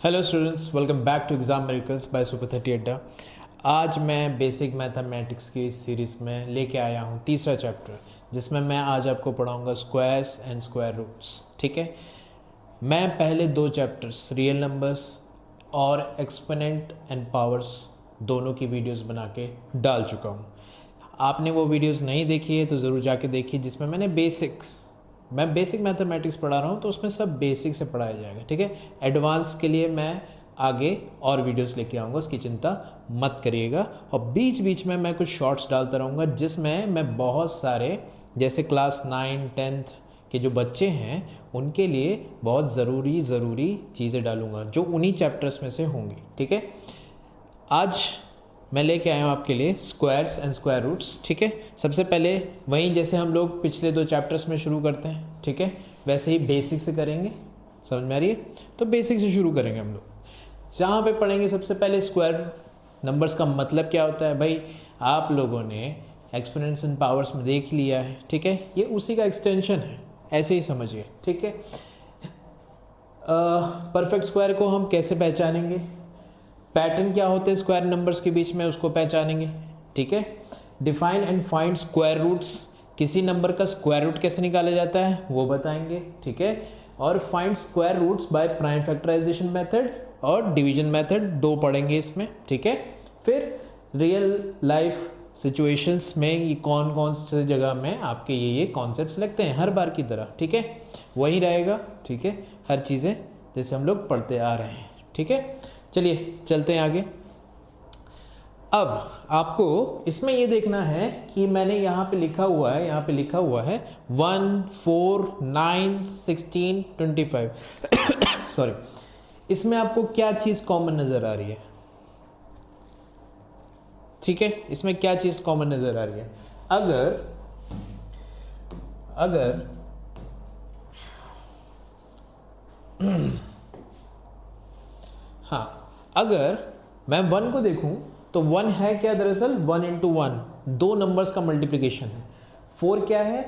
Hello students, welcome back to exam miracles by super 30 Adda. आज मैं basic mathematics की इस सीरीज़ में लेके आया हूँ तीसरा चैप्टर, जिसमें मैं आज आपको पढ़ाऊँगा स्क्वायर्स एंड स्क्वायर रूट्स। ठीक है, मैं पहले दो चैप्टर्स रियल नंबर्स और एक्सपोनेंट एंड पावर्स दोनों की वीडियोस बना के डाल चुका हूँ। आपने वो वीडियोस नहीं देखी है तो ज़रूर जाके देखिए, जिसमें मैं बेसिक मैथमेटिक्स पढ़ा रहा हूँ, तो उसमें सब बेसिक से पढ़ाया जाएगा। ठीक है, एडवांस के लिए मैं आगे और वीडियोस लेके आऊँगा, उसकी चिंता मत करिएगा। और बीच बीच में मैं कुछ शॉर्ट्स डालता रहूँगा, जिसमें मैं बहुत सारे जैसे क्लास 9 10th के जो बच्चे हैं उनके लिए बहुत ज़रूरी चीज़ें डालूँगा, जो उन्हीं चैप्टर्स में से होंगी। ठीक है, आज मैं लेके आया हूँ आपके लिए स्क्वायर्स एंड स्क्वायर रूट्स। ठीक है, सबसे पहले वहीं जैसे हम लोग पिछले दो चैप्टर्स में शुरू करते हैं, ठीक है, वैसे ही बेसिक से करेंगे। समझ में आ रही है? तो बेसिक से शुरू करेंगे हम लोग। जहाँ पे पढ़ेंगे सबसे पहले स्क्वायर नंबर्स का मतलब क्या होता है। भाई, आप लोगों ने एक्सपोनेंट्स एंड पावर्स में देख लिया है। ठीक है, ये उसी का एक्सटेंशन है, ऐसे ही समझिए। ठीक है, परफेक्ट स्क्वायर को हम कैसे पहचानेंगे, पैटर्न क्या होते हैं स्क्वायर नंबर्स के बीच में, उसको पहचानेंगे। ठीक है, define and find square roots, किसी नंबर का स्क्वायर रूट कैसे निकाला जाता है वो बताएंगे। ठीक है, और find square roots by prime factorisation method और डिवीजन मेथड, दो पढ़ेंगे इसमें। ठीक है, फिर रियल लाइफ सिचुएशंस में ये कौन कौन से जगह में आपके ये कॉन्सेप्ट्स लगते हैं, हर बार की तरह। ठीक है, वही रहेगा। ठीक है, हर चीज़ें जैसे हम लोग पढ़ते आ रहे हैं। ठीक है, चलिए चलते हैं आगे। अब आपको इसमें ये देखना है कि मैंने यहाँ पे लिखा हुआ है 1 4 9 16 25 सॉरी, इसमें आपको क्या चीज़ कॉमन नज़र आ रही है? ठीक है, इसमें क्या चीज़ कॉमन नज़र आ रही है? अगर हाँ, अगर मैं 1 को देखूं तो 1 है क्या? दरअसल 1 इंटू 1 दो नंबर्स का मल्टीप्लिकेशन है। 4 क्या है?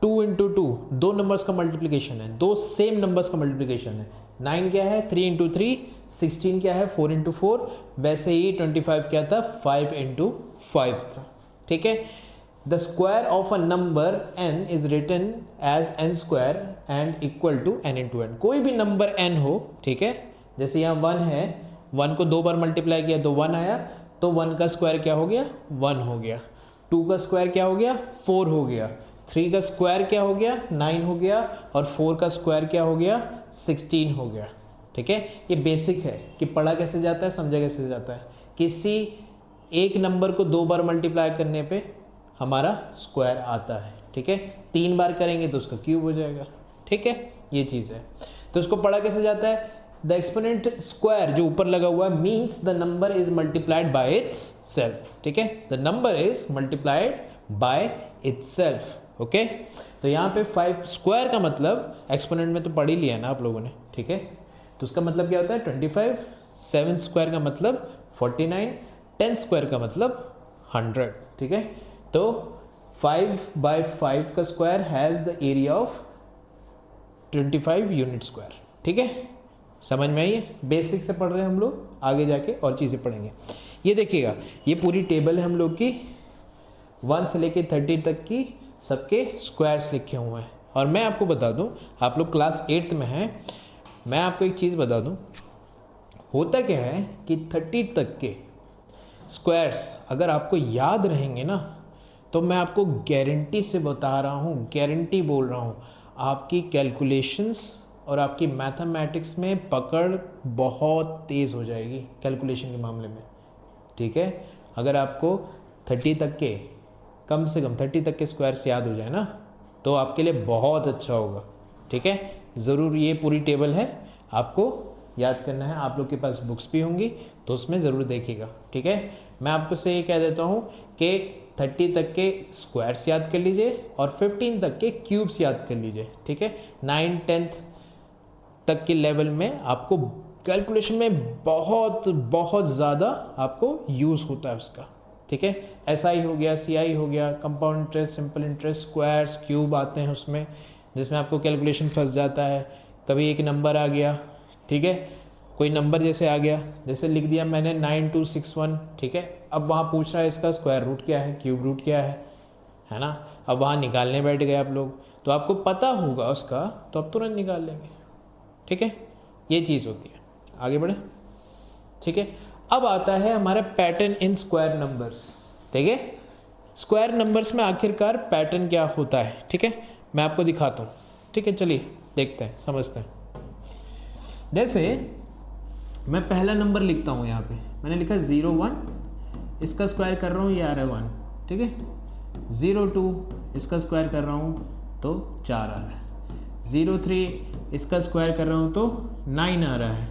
2 इंटू 2 दो नंबर्स का मल्टीप्लिकेशन है, दो सेम नंबर्स का मल्टीप्लिकेशन है। 9 क्या है? 3 इंटू 3। 16 क्या है? 4 इंटू 4। वैसे ही 25 क्या था? 5 इंटू 5 था। ठीक है, the square of a number n is written as n square and equal to n into n। कोई भी नंबर n हो, ठीक है, जैसे यहाँ 1 है, 1 को दो बार मल्टीप्लाई किया तो 1 आया, तो 1 का स्क्वायर क्या हो गया? 1 हो गया। 2 का स्क्वायर क्या हो गया? 4 हो गया। 3 का स्क्वायर क्या हो गया? 9 हो गया। और 4 का स्क्वायर क्या हो गया? 16 हो गया। ठीक है, ये बेसिक है कि पढ़ा कैसे जाता है, समझा कैसे जाता है। किसी एक नंबर को दो बार मल्टीप्लाई करने पे हमारा स्क्वायर आता है। ठीक है, 3 बार करेंगे तो उसका क्यूब हो जाएगा। ठीक है, ये चीज़ है। तो उसको पढ़ा कैसे जाता है? द एक्सपोनेंट स्क्वायर जो ऊपर लगा हुआ है means the number is multiplied by it's self. ठीक है, the number is multiplied by it's self. Okay, तो यहाँ पे 5 स्क्वायर का मतलब एक्सपोनेंट में तो पढ़ ही लिया ना आप लोगों ने। ठीक है, तो उसका मतलब क्या होता है? 25। 7 स्क्वायर का मतलब 49। 10 स्क्वायर का मतलब 100। ठीक है, तो 5/5 का square has the area of 25 unit square. ठीक है, समझ में आई है? बेसिक से पढ़ रहे हैं हम लोग, आगे जाके और चीज़ें पढ़ेंगे। ये देखिएगा, ये पूरी टेबल है हम लोग की, 1 से लेके 30 तक की सबके स्क्वायर्स लिखे हुए हैं। और मैं आपको बता दूं, आप लोग क्लास 8th में हैं, मैं आपको एक चीज़ बता दूं, होता क्या है कि 30 तक के स्क्वायर्स अगर आपको याद रहेंगे ना, तो मैं आपको गारंटी से बता रहा हूँ, गारंटी बोल रहा हूँ, आपकी कैलकुलेशंस और आपकी मैथमेटिक्स में पकड़ बहुत तेज़ हो जाएगी कैलकुलेशन के मामले में। ठीक है, अगर आपको 30 तक के, कम से कम 30 तक के स्क्वायर्स याद हो जाए ना, तो आपके लिए बहुत अच्छा होगा। ठीक है, ज़रूर ये पूरी टेबल है, आपको याद करना है। आप लोग के पास बुक्स भी होंगी तो उसमें ज़रूर देखिएगा। ठीक है, मैं आपको से ये कह देता हूँ कि 30 तक के स्क्वायर्स याद कर लीजिए और 15 तक के क्यूब्स याद कर लीजिए। ठीक है, 9 10th तक के लेवल में आपको कैलकुलेशन में बहुत ज़्यादा आपको यूज़ होता है उसका। ठीक है, SI हो गया, CI हो गया, compound interest, simple interest, squares, cube आते हैं उसमें, जिसमें आपको कैलकुलेशन फंस जाता है। कभी एक नंबर आ गया, ठीक है, कोई नंबर जैसे आ गया, जैसे लिख दिया मैंने 9261, ठीक है। अब वहाँ पूछ रहा है इसका स्क्वायर रूट क्या है, क्यूब रूट क्या है ना। अब वहाँ निकालने बैठ गए आप लोग, तो आपको पता होगा उसका, तो आप तुरंत निकाल लेंगे, ठीक है। ये चीज़ होती है। आगे बढ़े, ठीक है। अब आता है हमारा पैटर्न इन स्क्वायर नंबर्स, ठीक है। स्क्वायर नंबर्स में आखिरकार पैटर्न क्या होता है, ठीक है, मैं आपको दिखाता हूँ, ठीक है। चलिए देखते हैं, समझते हैं। जैसे मैं पहला नंबर लिखता हूँ, यहाँ पे मैंने लिखा 01, इसका स्क्वायर कर रहा हूँ, ये आ रहा है 1, ठीक है। 02 इसका स्क्वायर कर रहा हूँ तो 4 आ रहा है। 03 इसका स्क्वायर कर रहा हूँ तो 9 आ रहा है।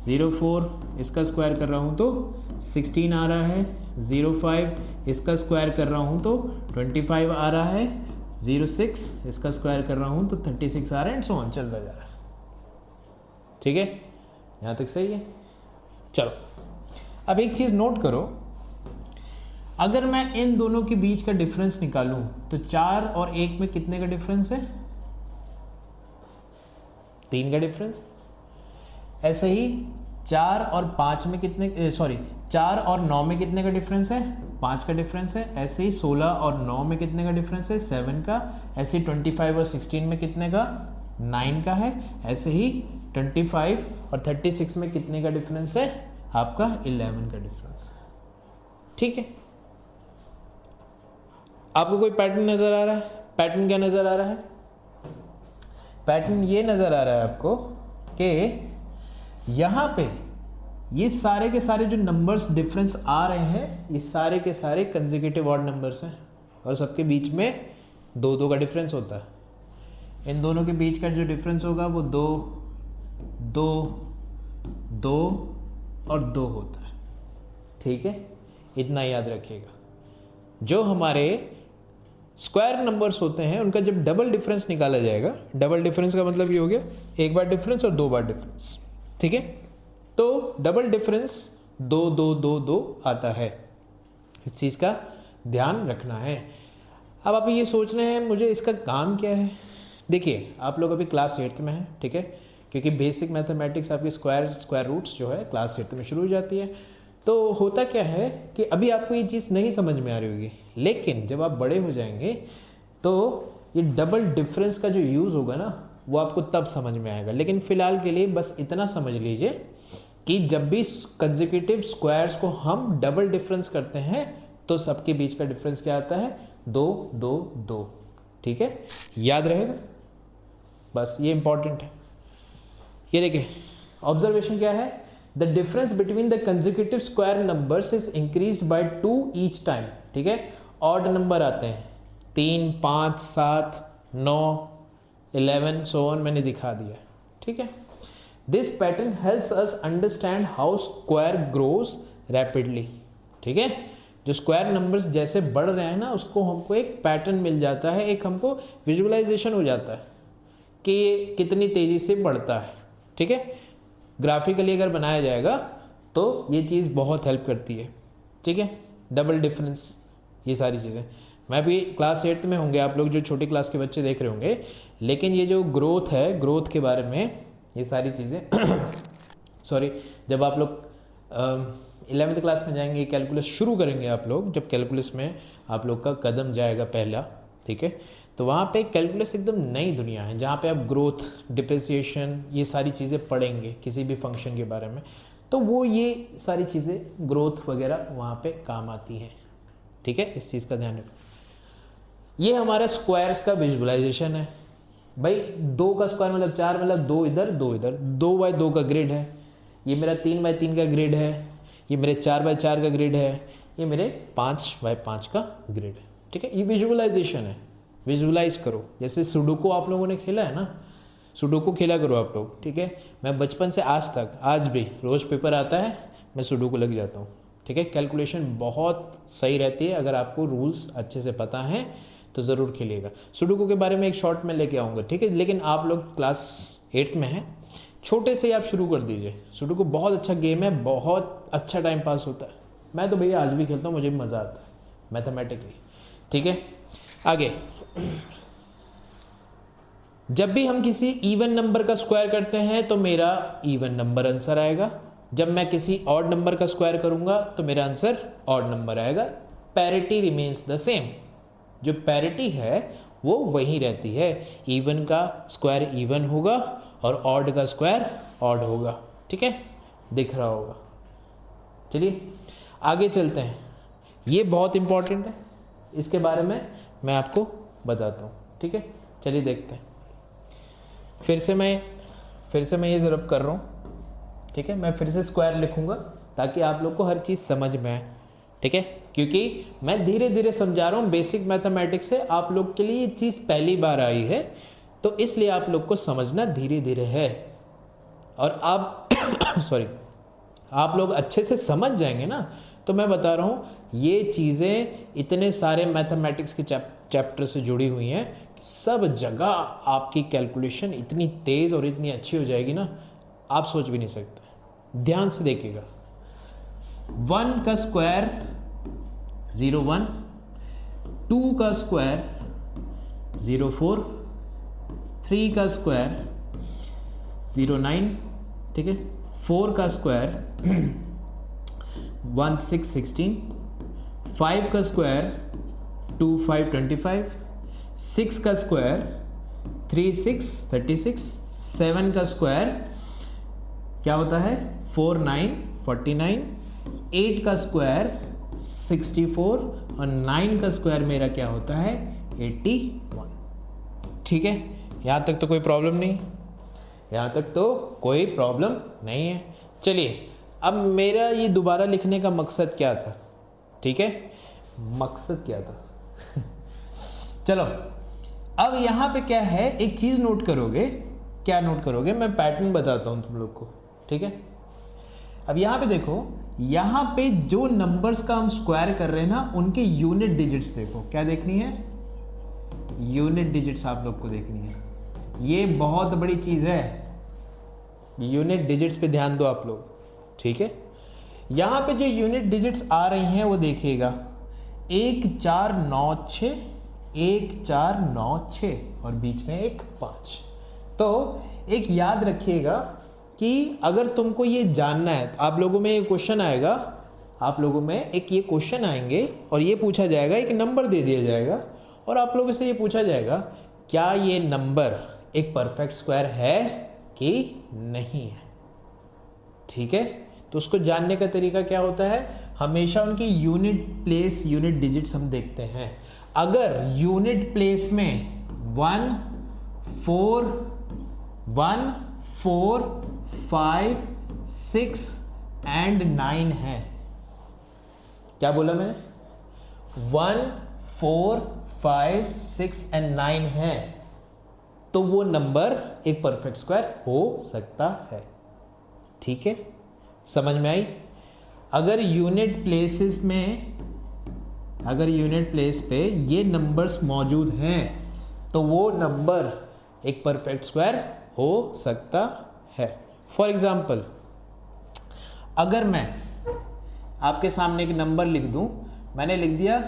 04 इसका स्क्वायर कर रहा हूँ तो 16 आ रहा है। 05 इसका स्क्वायर कर रहा हूँ तो 25 आ रहा है। 06 इसका स्क्वायर कर रहा हूँ तो 36 आ रहा है, एंड सो ऑन चलता जा रहा है, ठीक है। यहाँ तक सही है। चलो अब एक चीज़ नोट करो, अगर मैं इन दोनों के बीच का डिफरेंस निकालूं तो 4 और 1 में कितने का डिफरेंस है, 3 का डिफरेंस। ऐसे ही 4 और 5 में कितने, सॉरी 4 और 9 में कितने का डिफरेंस है, 5 का डिफरेंस है। ऐसे ही 16 और 9 में कितने का डिफरेंस है, 7 का। ऐसे ही 25 और 16 में कितने का, 9 का है। ऐसे ही 25 और 36 में कितने का डिफरेंस है, आपका 11 का डिफरेंस, ठीक है। आपको कोई पैटर्न नजर आ रहा है? पैटर्न क्या नजर आ रहा है? पैटर्न ये नजर आ रहा है आपको कि यहाँ पे ये सारे के सारे जो नंबर्स डिफरेंस आ रहे हैं, ये सारे के सारे कंसेक्यूटिव ऑड नंबर्स हैं, और सबके बीच में 2-2 का डिफरेंस होता है। इन दोनों के बीच का जो डिफरेंस होगा वो 2, 2, 2 और 2 होता है, ठीक है। इतना याद रखिएगा। जो हमारे स्क्वायर नंबर्स होते हैं उनका जब डबल डिफरेंस निकाला जाएगा, डबल डिफरेंस का मतलब ये हो गया 1 बार डिफरेंस और 2 बार डिफरेंस, ठीक है। तो डबल डिफरेंस 2, 2, 2, 2 आता है। इस चीज़ का ध्यान रखना है। अब आप ये सोच रहे हैं मुझे इसका काम क्या है। देखिए आप लोग अभी क्लास 8th में हैं, ठीक है, क्योंकि बेसिक मैथमेटिक्स आपकी स्क्वायर रूट्स जो है क्लास 8th में शुरू हो जाती है। तो होता क्या है कि अभी आपको ये चीज़ नहीं समझ में आ रही होगी, लेकिन जब आप बड़े हो जाएंगे तो ये डबल डिफरेंस का जो यूज़ होगा ना, वो आपको तब समझ में आएगा। लेकिन फ़िलहाल के लिए बस इतना समझ लीजिए कि जब भी कंसेक्यूटिव स्क्वायर्स को हम डबल डिफरेंस करते हैं तो सबके बीच का डिफरेंस क्या आता है, 2, 2, 2, ठीक है। याद रहेगा, बस ये इंपॉर्टेंट है। ये देखिए ऑब्जर्वेशन क्या है, the difference between the consecutive square numbers is increased by 2 each time, ठीक है। ऑड नंबर आते हैं 3, 5, 7, 9, 11 सो ऑन, मैंने दिखा दिया, ठीक है। This pattern helps us understand how square grows rapidly, ठीक है। जो स्क्वायर नंबर्स जैसे बढ़ रहे हैं ना, उसको हमको एक पैटर्न मिल जाता है, एक हमको विजुअलाइजेशन हो जाता है कि ये कितनी तेज़ी से बढ़ता है, ठीक है। ग्राफिकली अगर बनाया जाएगा तो ये चीज़ बहुत हेल्प करती है, ठीक है। डबल डिफरेंस, ये सारी चीज़ें मैं भी क्लास 8th में होंगे, आप लोग जो छोटी क्लास के बच्चे देख रहे होंगे, लेकिन ये जो ग्रोथ है, ग्रोथ के बारे में ये सारी चीज़ें सॉरी, जब आप लोग 11th क्लास में जाएंगे, कैलकुलस शुरू करेंगे आप लोग, जब कैलकुलस में आप लोग का कदम जाएगा पहला, ठीक है, तो वहाँ पे कैलकुलस एकदम नई दुनिया है, जहाँ पे आप ग्रोथ, डिप्रिसिएशन, ये सारी चीज़ें पढ़ेंगे किसी भी फंक्शन के बारे में, तो वो ये सारी चीज़ें ग्रोथ वगैरह वहाँ पे काम आती हैं, ठीक है। इस चीज़ का ध्यान रखो। ये हमारा स्क्वायर्स का विजुअलाइजेशन है भाई। 2 का स्क्वायर मतलब 4, मतलब 2 इधर 2 इधर, 2 बाय 2 का ग्रिड है। ये मेरा 3 बाय 3 का ग्रिड है। ये मेरे 4 बाय 4 का ग्रिड है। ये मेरे 5 बाय 5 का ग्रिड है, ठीक है। ये विजुअलाइजेशन है, विजुअलाइज करो। जैसे सुडोकू आप लोगों ने खेला है ना, सुडोकू खेला करो आप लोग, ठीक है। मैं बचपन से आज तक, आज भी रोज़ पेपर आता है मैं सुडोकू लग जाता हूँ, ठीक है। कैलकुलेशन बहुत सही रहती है, अगर आपको रूल्स अच्छे से पता हैं तो ज़रूर खेलिएगा। सुडोकू के बारे में एक शॉर्ट में लेके आऊँगा, ठीक है। लेकिन आप लोग क्लास 8th में हैं, छोटे से ही आप शुरू कर दीजिए। सुडोकू बहुत अच्छा गेम है, बहुत अच्छा टाइम पास होता है। मैं तो भैया आज भी खेलता हूँ, मुझे भी मज़ा आता है मैथमेटिकली, ठीक है। आगे जब भी हम किसी इवन नंबर का स्क्वायर करते हैं तो मेरा इवन नंबर आंसर आएगा, जब मैं किसी ऑड नंबर का स्क्वायर करूंगा तो मेरा आंसर ऑड नंबर आएगा। पैरिटी रिमेन्स द सेम, जो पैरिटी है वो वही रहती है। इवन का स्क्वायर इवन होगा और ऑड का स्क्वायर ऑड होगा। ठीक है, दिख रहा होगा। चलिए आगे चलते हैं, ये बहुत इंपॉर्टेंट है, इसके बारे में मैं आपको बताता हूँ। ठीक है, चलिए देखते हैं। फिर से मैं ये ज़रूर कर रहा हूँ। ठीक है, मैं फिर से स्क्वायर लिखूँगा ताकि आप लोग को हर चीज़ समझ में आए। ठीक है, क्योंकि मैं धीरे धीरे समझा रहा हूँ, बेसिक मैथमेटिक्स है, आप लोग के लिए ये चीज़ पहली बार आई है तो इसलिए आप लोग को समझना धीरे धीरे है। और आप सॉरी, आप लोग अच्छे से समझ जाएंगे ना, तो मैं बता रहा हूँ ये चीज़ें इतने सारे मैथमेटिक्स के चैप्टर से जुड़ी हुई हैं कि सब जगह आपकी कैलकुलेशन इतनी तेज़ और इतनी अच्छी हो जाएगी ना, आप सोच भी नहीं सकते। ध्यान से देखिएगा, 1 का स्क्वायर 0 1, 2 का स्क्वायर 0 4, 3 का स्क्वायर 0 9, ठीक है, 4 का स्क्वायर 1 6 16, 5 का स्क्वायर 2 5 25, 6 का स्क्वायर 3 6 36, 7 का स्क्वायर क्या होता है 4 9 49, 8 का स्क्वायर 64 और 9 का स्क्वायर मेरा क्या होता है 81। ठीक है, यहाँ तक तो कोई प्रॉब्लम नहीं, यहाँ तक तो कोई प्रॉब्लम नहीं है। चलिए, अब मेरा ये दोबारा लिखने का मकसद क्या था? ठीक है, मकसद क्या था चलो, अब यहाँ पे क्या है, एक चीज़ नोट करोगे। क्या नोट करोगे? मैं पैटर्न बताता हूँ तुम लोग को। ठीक है, अब यहाँ पे देखो, यहाँ पे जो नंबर्स का हम स्क्वायर कर रहे हैं ना, उनके यूनिट डिजिट्स देखो। क्या देखनी है? यूनिट डिजिट्स आप लोग को देखनी है। ये बहुत बड़ी चीज़ है, यूनिट डिजिट्स पे ध्यान दो आप लोग। ठीक है, यहाँ पे जो यूनिट डिजिट्स आ रही हैं वो देखिएगा, 1 4 9 6, 1 4 9 6 और बीच में एक 5। तो एक याद रखिएगा कि अगर तुमको ये जानना है, तो आप लोगों में ये क्वेश्चन आएगा, आप लोगों में एक ये क्वेश्चन आएंगे और ये पूछा जाएगा, एक नंबर दे दिया जाएगा और आप लोगों से ये पूछा जाएगा क्या ये नंबर एक परफेक्ट स्क्वायर है कि नहीं है। ठीक है, तो उसको जानने का तरीका क्या होता है? हमेशा उनकी यूनिट प्लेस, यूनिट डिजिट्स हम देखते हैं। अगर यूनिट प्लेस में 1 4 1 4 5 6 एंड 9 है, क्या बोला मैंने? 1 4 5 6 एंड 9 है, तो वो नंबर एक परफेक्ट स्क्वायर हो सकता है। ठीक है, समझ में आई? अगर यूनिट प्लेसेस में, अगर यूनिट प्लेस पे ये नंबर्स मौजूद हैं तो वो नंबर एक परफेक्ट स्क्वायर हो सकता है। फॉर एग्जाम्पल, अगर मैं आपके सामने एक नंबर लिख दूं, मैंने लिख दिया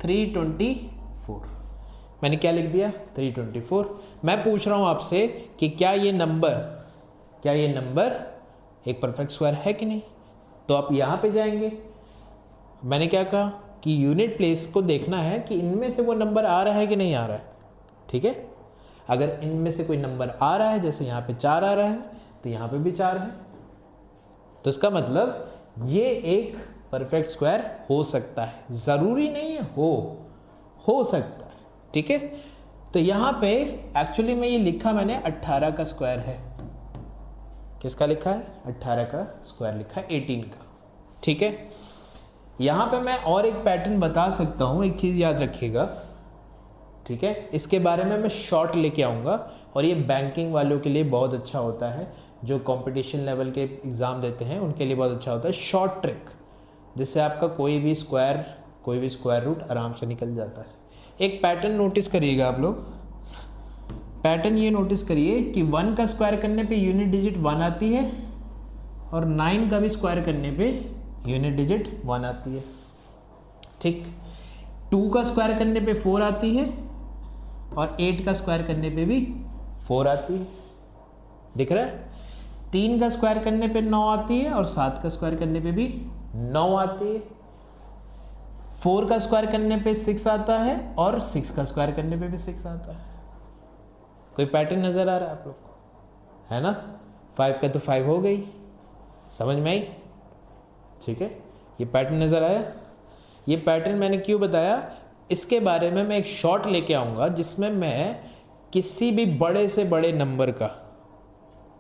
324, मैंने क्या लिख दिया? 324। मैं पूछ रहा हूं आपसे कि क्या ये नंबर एक परफेक्ट स्क्वायर है कि नहीं? तो आप यहाँ पे जाएंगे, मैंने क्या कहा कि यूनिट प्लेस को देखना है कि इनमें से वो नंबर आ रहा है कि नहीं आ रहा है। ठीक है, अगर इनमें से कोई नंबर आ रहा है, जैसे यहाँ पे 4 आ रहा है तो यहाँ पे भी 4 है, तो इसका मतलब ये एक परफेक्ट स्क्वायर हो सकता है, ज़रूरी नहीं है हो सकता है। ठीक है, तो यहाँ पे एक्चुअली में ये लिखा मैंने 18 का स्क्वायर है। किसका लिखा है? 18 का स्क्वायर लिखा है, 18 का। ठीक है, यहाँ पे मैं और एक पैटर्न बता सकता हूँ, एक चीज़ याद रखिएगा। ठीक है, इसके बारे में मैं शॉर्ट लेके आऊँगा और ये बैंकिंग वालों के लिए बहुत अच्छा होता है, जो कंपटीशन लेवल के एग्ज़ाम देते हैं उनके लिए बहुत अच्छा होता है। शॉर्ट ट्रिक, जिससे आपका कोई भी स्क्वायर रूट आराम से निकल जाता है। एक पैटर्न नोटिस करिएगा आप लोग, पैटर्न ये नोटिस करिए कि 1 का स्क्वायर करने पे यूनिट डिजिट 1 आती है और 9 का भी स्क्वायर करने पे यूनिट डिजिट 1 आती है। ठीक, 2 का स्क्वायर करने पे 4 आती है और 8 का स्क्वायर करने पे भी 4 आती है, दिख रहा है। 3 का स्क्वायर करने पे 9 आती है और 7 का स्क्वायर करने पे भी 9 आती है। 4 का स्क्वायर करने पे 6 आता है और 6 का स्क्वायर करने पे भी 6 आता है। कोई पैटर्न नजर आ रहा है आप लोग को, है ना। 5 का तो 5 हो गई, समझ में आई, ठीक है। ये पैटर्न नजर आया। ये पैटर्न मैंने क्यों बताया, इसके बारे में मैं एक शॉर्ट लेके आऊँगा जिसमें मैं किसी भी बड़े से बड़े नंबर का,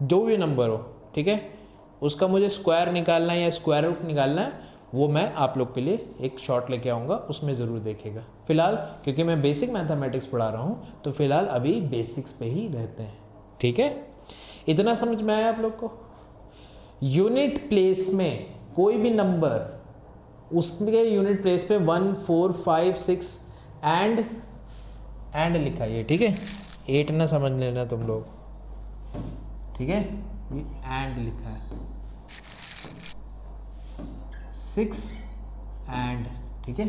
जो भी नंबर हो, ठीक है, उसका मुझे स्क्वायर निकालना है या स्क्वायर रूट निकालना है, वो मैं आप लोग के लिए एक शॉर्ट लेके आऊँगा, उसमें ज़रूर देखेगा। फिलहाल क्योंकि मैं बेसिक मैथमेटिक्स पढ़ा रहा हूँ तो फिलहाल अभी बेसिक्स पे ही रहते हैं, ठीक है। इतना समझ में आया आप लोग को। यूनिट प्लेस में कोई भी नंबर, उसके यूनिट प्लेस पे 1, 4, 5, 6 एंड लिखा है, ठीक है। 8 ना समझ लेना तुम लोग, ठीक है, ये एंड लिखा है, 6 एंड, ठीक है,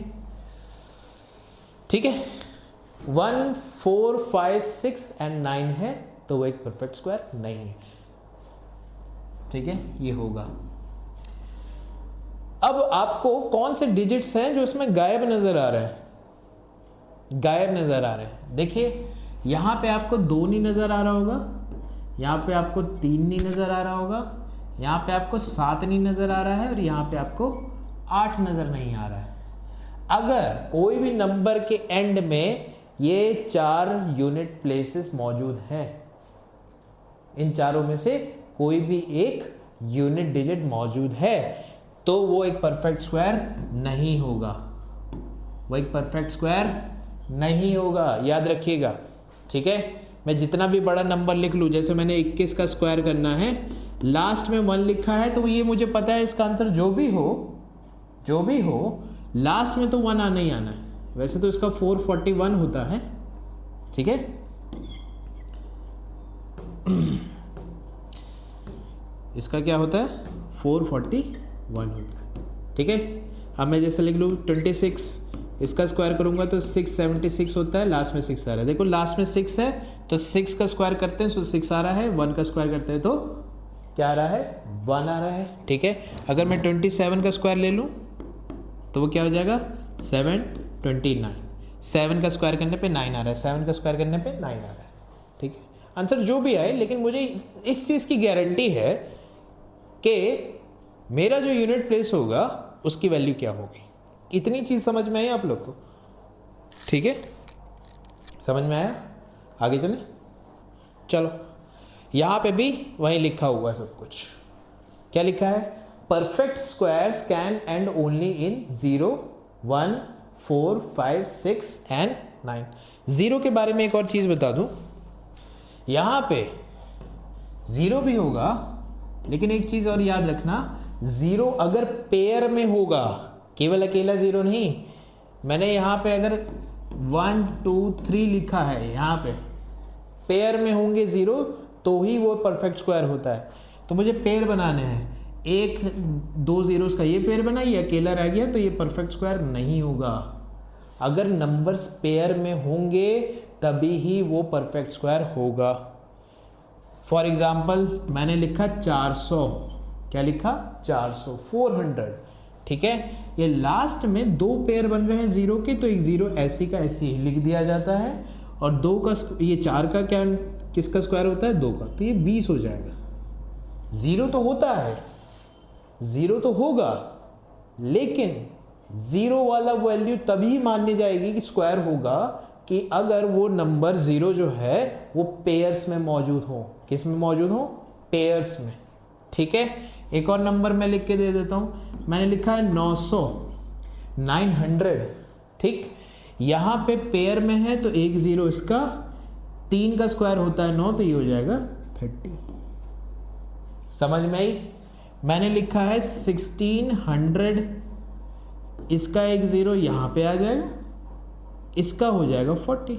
ठीक है। 1, 4, 5, 6 एंड 9 है तो वो एक परफेक्ट स्क्वायर नहीं है, ठीक है, ये होगा। अब आपको कौन से डिजिट्स हैं जो इसमें गायब नजर आ रहे हैं, गायब नजर आ रहे हैं। देखिए यहाँ पे आपको 2 नहीं नजर आ रहा होगा, यहाँ पे आपको 3 नहीं नजर आ रहा होगा, यहाँ पे आपको 7 नहीं नजर आ रहा है और यहाँ पे आपको 8 नजर नहीं आ रहा है। अगर कोई भी नंबर के एंड में ये 4 यूनिट प्लेसेस मौजूद हैं, इन चारों में से कोई भी एक यूनिट डिजिट मौजूद है, तो वो एक परफेक्ट स्क्वायर नहीं होगा, वो एक परफेक्ट स्क्वायर नहीं होगा, याद रखिएगा, ठीक है। मैं जितना भी बड़ा नंबर लिख लूँ, जैसे मैंने 21 का स्क्वायर करना है, लास्ट में 1 लिखा है तो ये मुझे पता है इसका आंसर जो भी हो लास्ट में तो 1 आना ही आना है। वैसे तो इसका 441 होता है, ठीक है। इसका क्या होता है, 441 होता है, ठीक है। अब मैं जैसे लिख लूँ 26, इसका स्क्वायर करूंगा तो 676 होता है, लास्ट में 6 आ रहा है। देखो लास्ट में 6 है तो 6 का स्क्वायर करते हैं तो 6 आ रहा है, 1 का स्क्वायर करते हैं तो क्या आ रहा है, 1 आ रहा है, ठीक है। अगर मैं 27 का स्क्वायर ले लूँ तो वो क्या हो जाएगा, 729। 7 का स्क्वायर करने पे 9 आ रहा है, 7 का स्क्वायर करने पे 9 आ रहा है, ठीक है। आंसर जो भी आए, लेकिन मुझे इस चीज़ की गारंटी है कि मेरा जो यूनिट प्लेस होगा उसकी वैल्यू क्या होगी। इतनी चीज़ समझ में आई आप लोग को, ठीक है, समझ में आया। आगे चले, चलो यहाँ पे भी वहीं लिखा हुआ है सब कुछ। क्या लिखा है, perfect squares can and only in 0, 1, 4, 5, 6 and 9। 0 के बारे में एक और चीज़ बता दूं, यहाँ पे 0 भी होगा, लेकिन एक चीज़ और याद रखना, 0 अगर पेयर में होगा, केवल अकेला 0 नहीं। मैंने यहाँ पे अगर 1, 2, 3 लिखा है, यहाँ पे पेयर में होंगे 0 तो ही वो परफेक्ट स्क्वायर होता है। तो मुझे पेयर बनाने हैं, 1, 2 zeros का ये पेयर बना, ये अकेला रह गया तो ये परफेक्ट स्क्वायर नहीं होगा। अगर नंबर्स पेयर में होंगे तभी ही वो परफेक्ट स्क्वायर होगा। फॉर एग्जाम्पल मैंने लिखा 400, क्या लिखा, 400, 400, ठीक है। ये लास्ट में 2 पेयर बन रहे हैं 0 के, तो एक 0 ऐसी का ऐसी ही लिख दिया जाता है, और 2 का, ये 4 का क्या, किसका स्क्वायर होता है, 2 का, तो ये 20 हो जाएगा। 0 तो होता है, 0 तो होगा, लेकिन 0 वाला वैल्यू तभी मानी जाएगी कि स्क्वायर होगा कि अगर वो नंबर 0 जो है वो पेयर्स में मौजूद हो। किस में मौजूद हो, पेयर्स में, ठीक है। एक और नंबर मैं लिख के दे देता हूँ, मैंने लिखा है 900, 900, ठीक। यहाँ पे पेयर में है तो एक 0 इसका, 3 का स्क्वायर होता है 9, तो ये हो जाएगा 30। समझ में आई। मैंने लिखा है 1600, इसका एक 0 यहाँ पे आ जाएगा, इसका हो जाएगा 40,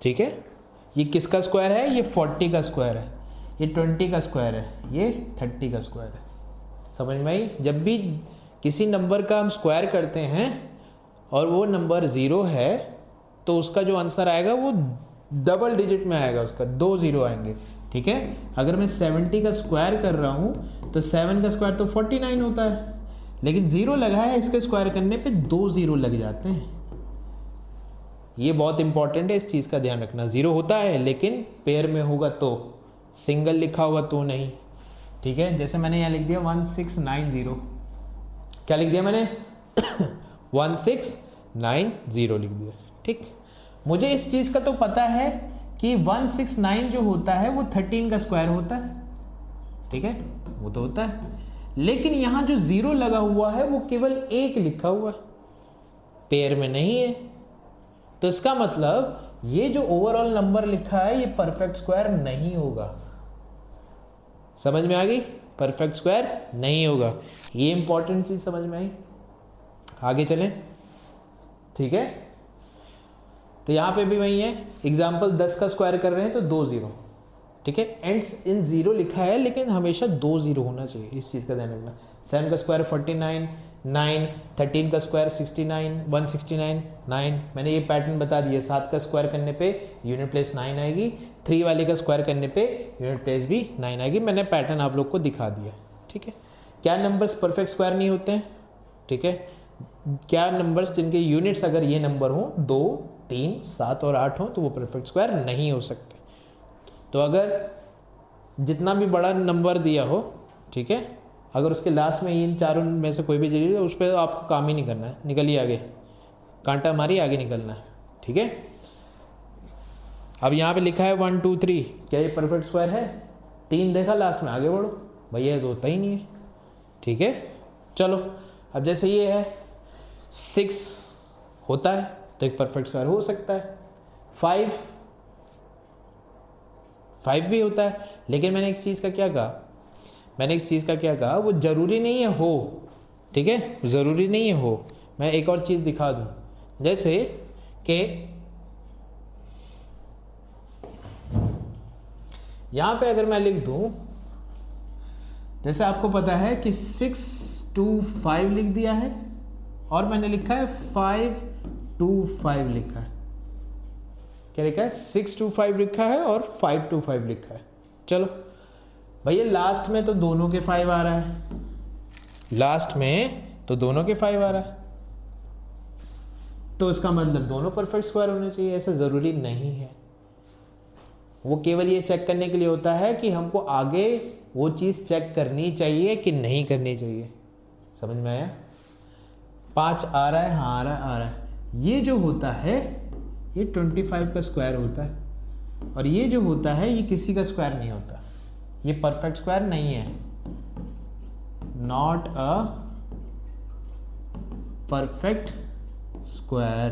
ठीक है। ये किसका स्क्वायर है, ये 40 का स्क्वायर है, ये 20 का स्क्वायर है, ये 30 का स्क्वायर है। समझ में आई। जब भी किसी नंबर का हम स्क्वायर करते हैं और वो नंबर 0 है तो उसका जो आंसर आएगा वो डबल डिजिट में आएगा, उसका 2 0 आएंगे। ठीक है, अगर मैं 70 का स्क्वायर कर रहा हूँ तो 7 का स्क्वायर तो 49 होता है, लेकिन 0 लगा है, इसके स्क्वायर करने पे 2 0 लग जाते हैं। ये बहुत इंपॉर्टेंट है, इस चीज़ का ध्यान रखना। 0 होता है लेकिन पेयर में होगा तो, सिंगल लिखा होगा तो नहीं। ठीक है, जैसे मैंने यहाँ लिख दिया 1690, क्या लिख दिया मैंने 1690 लिख दिया। ठीक, मुझे इस चीज़ का तो पता है कि 169 जो होता है वो 13 का स्क्वायर होता है। ठीक है, वो तो होता है, लेकिन यहाँ जो 0 लगा हुआ है वो केवल 1 लिखा हुआ है, पेयर में नहीं है। तो इसका मतलब ये जो ओवरऑल नंबर लिखा है ये परफेक्ट स्क्वायर नहीं होगा। समझ में आ गई? परफेक्ट स्क्वायर नहीं होगा, ये इंपॉर्टेंट चीज समझ में आई। आगे चलें। ठीक है, तो यहां पे भी वही है, एग्जाम्पल 10 का स्क्वायर कर रहे हैं तो 2 0। ठीक है, एंड्स इन 0 लिखा है लेकिन हमेशा 2 0 होना चाहिए, इस चीज़ का ध्यान रखना। 7 का स्क्वायर 49, 9, 13 का स्क्वायर 69, 169, 9। मैंने ये पैटर्न बता दिया, 7 का स्क्वायर करने पे यूनिट प्लेस 9 आएगी, 3 वाले का स्क्वायर करने पे यूनिट प्लेस भी 9 आएगी। मैंने पैटर्न आप लोग को दिखा दिया। ठीक है, क्या नंबर्स परफेक्ट स्क्वायर नहीं होते हैं? ठीक है, क्या नंबर्स जिनके यूनिट्स अगर ये नंबर हो 2, 3, 7 और 8 हो तो वो परफेक्ट स्क्वायर नहीं हो सकते। तो अगर जितना भी बड़ा नंबर दिया हो, ठीक है, अगर उसके लास्ट में इन चारों में से कोई भी चीज़ है उस पर आपको काम ही नहीं करना है, निकलिए आगे, कांटा मारी आगे निकलना है। ठीक है, अब यहाँ पे लिखा है 1 2 3, क्या ये परफेक्ट स्क्वायर है? 3 देखा लास्ट में, आगे बढ़ो भैया, ये तो होता ही नहीं है। ठीक है, चलो अब जैसे ये है 6 होता है तो एक परफेक्ट स्क्वायर हो सकता है। 5 भी होता है, लेकिन मैंने एक चीज़ का क्या कहा, वो ज़रूरी नहीं है हो। ठीक है, ज़रूरी नहीं है हो। मैं एक और चीज़ दिखा दूँ, जैसे कि यहाँ पे अगर मैं लिख दूँ, जैसे आपको पता है कि 6 2 5 लिख दिया है और मैंने लिखा है 5 2 5 लिखा है। क्या लिखा है? 6 2 5 लिखा है और 5 2 5 लिखा है। चलो भैया, लास्ट में तो दोनों के 5 आ रहा है, लास्ट में तो दोनों के 5 आ रहा है, तो इसका मतलब दोनों परफेक्ट स्क्वायर होने चाहिए। ऐसा ज़रूरी नहीं है, वो केवल ये चेक करने के लिए होता है कि हमको आगे वो चीज़ चेक करनी चाहिए कि नहीं करनी चाहिए। समझ में आया? 5 आ रहा है, हाँ आ रहा है। ये जो होता है ये 25 का स्क्वायर होता है, और ये जो होता है ये किसी का स्क्वायर नहीं होता, ये परफेक्ट स्क्वायर नहीं है, नॉट अ परफेक्ट स्क्वायर।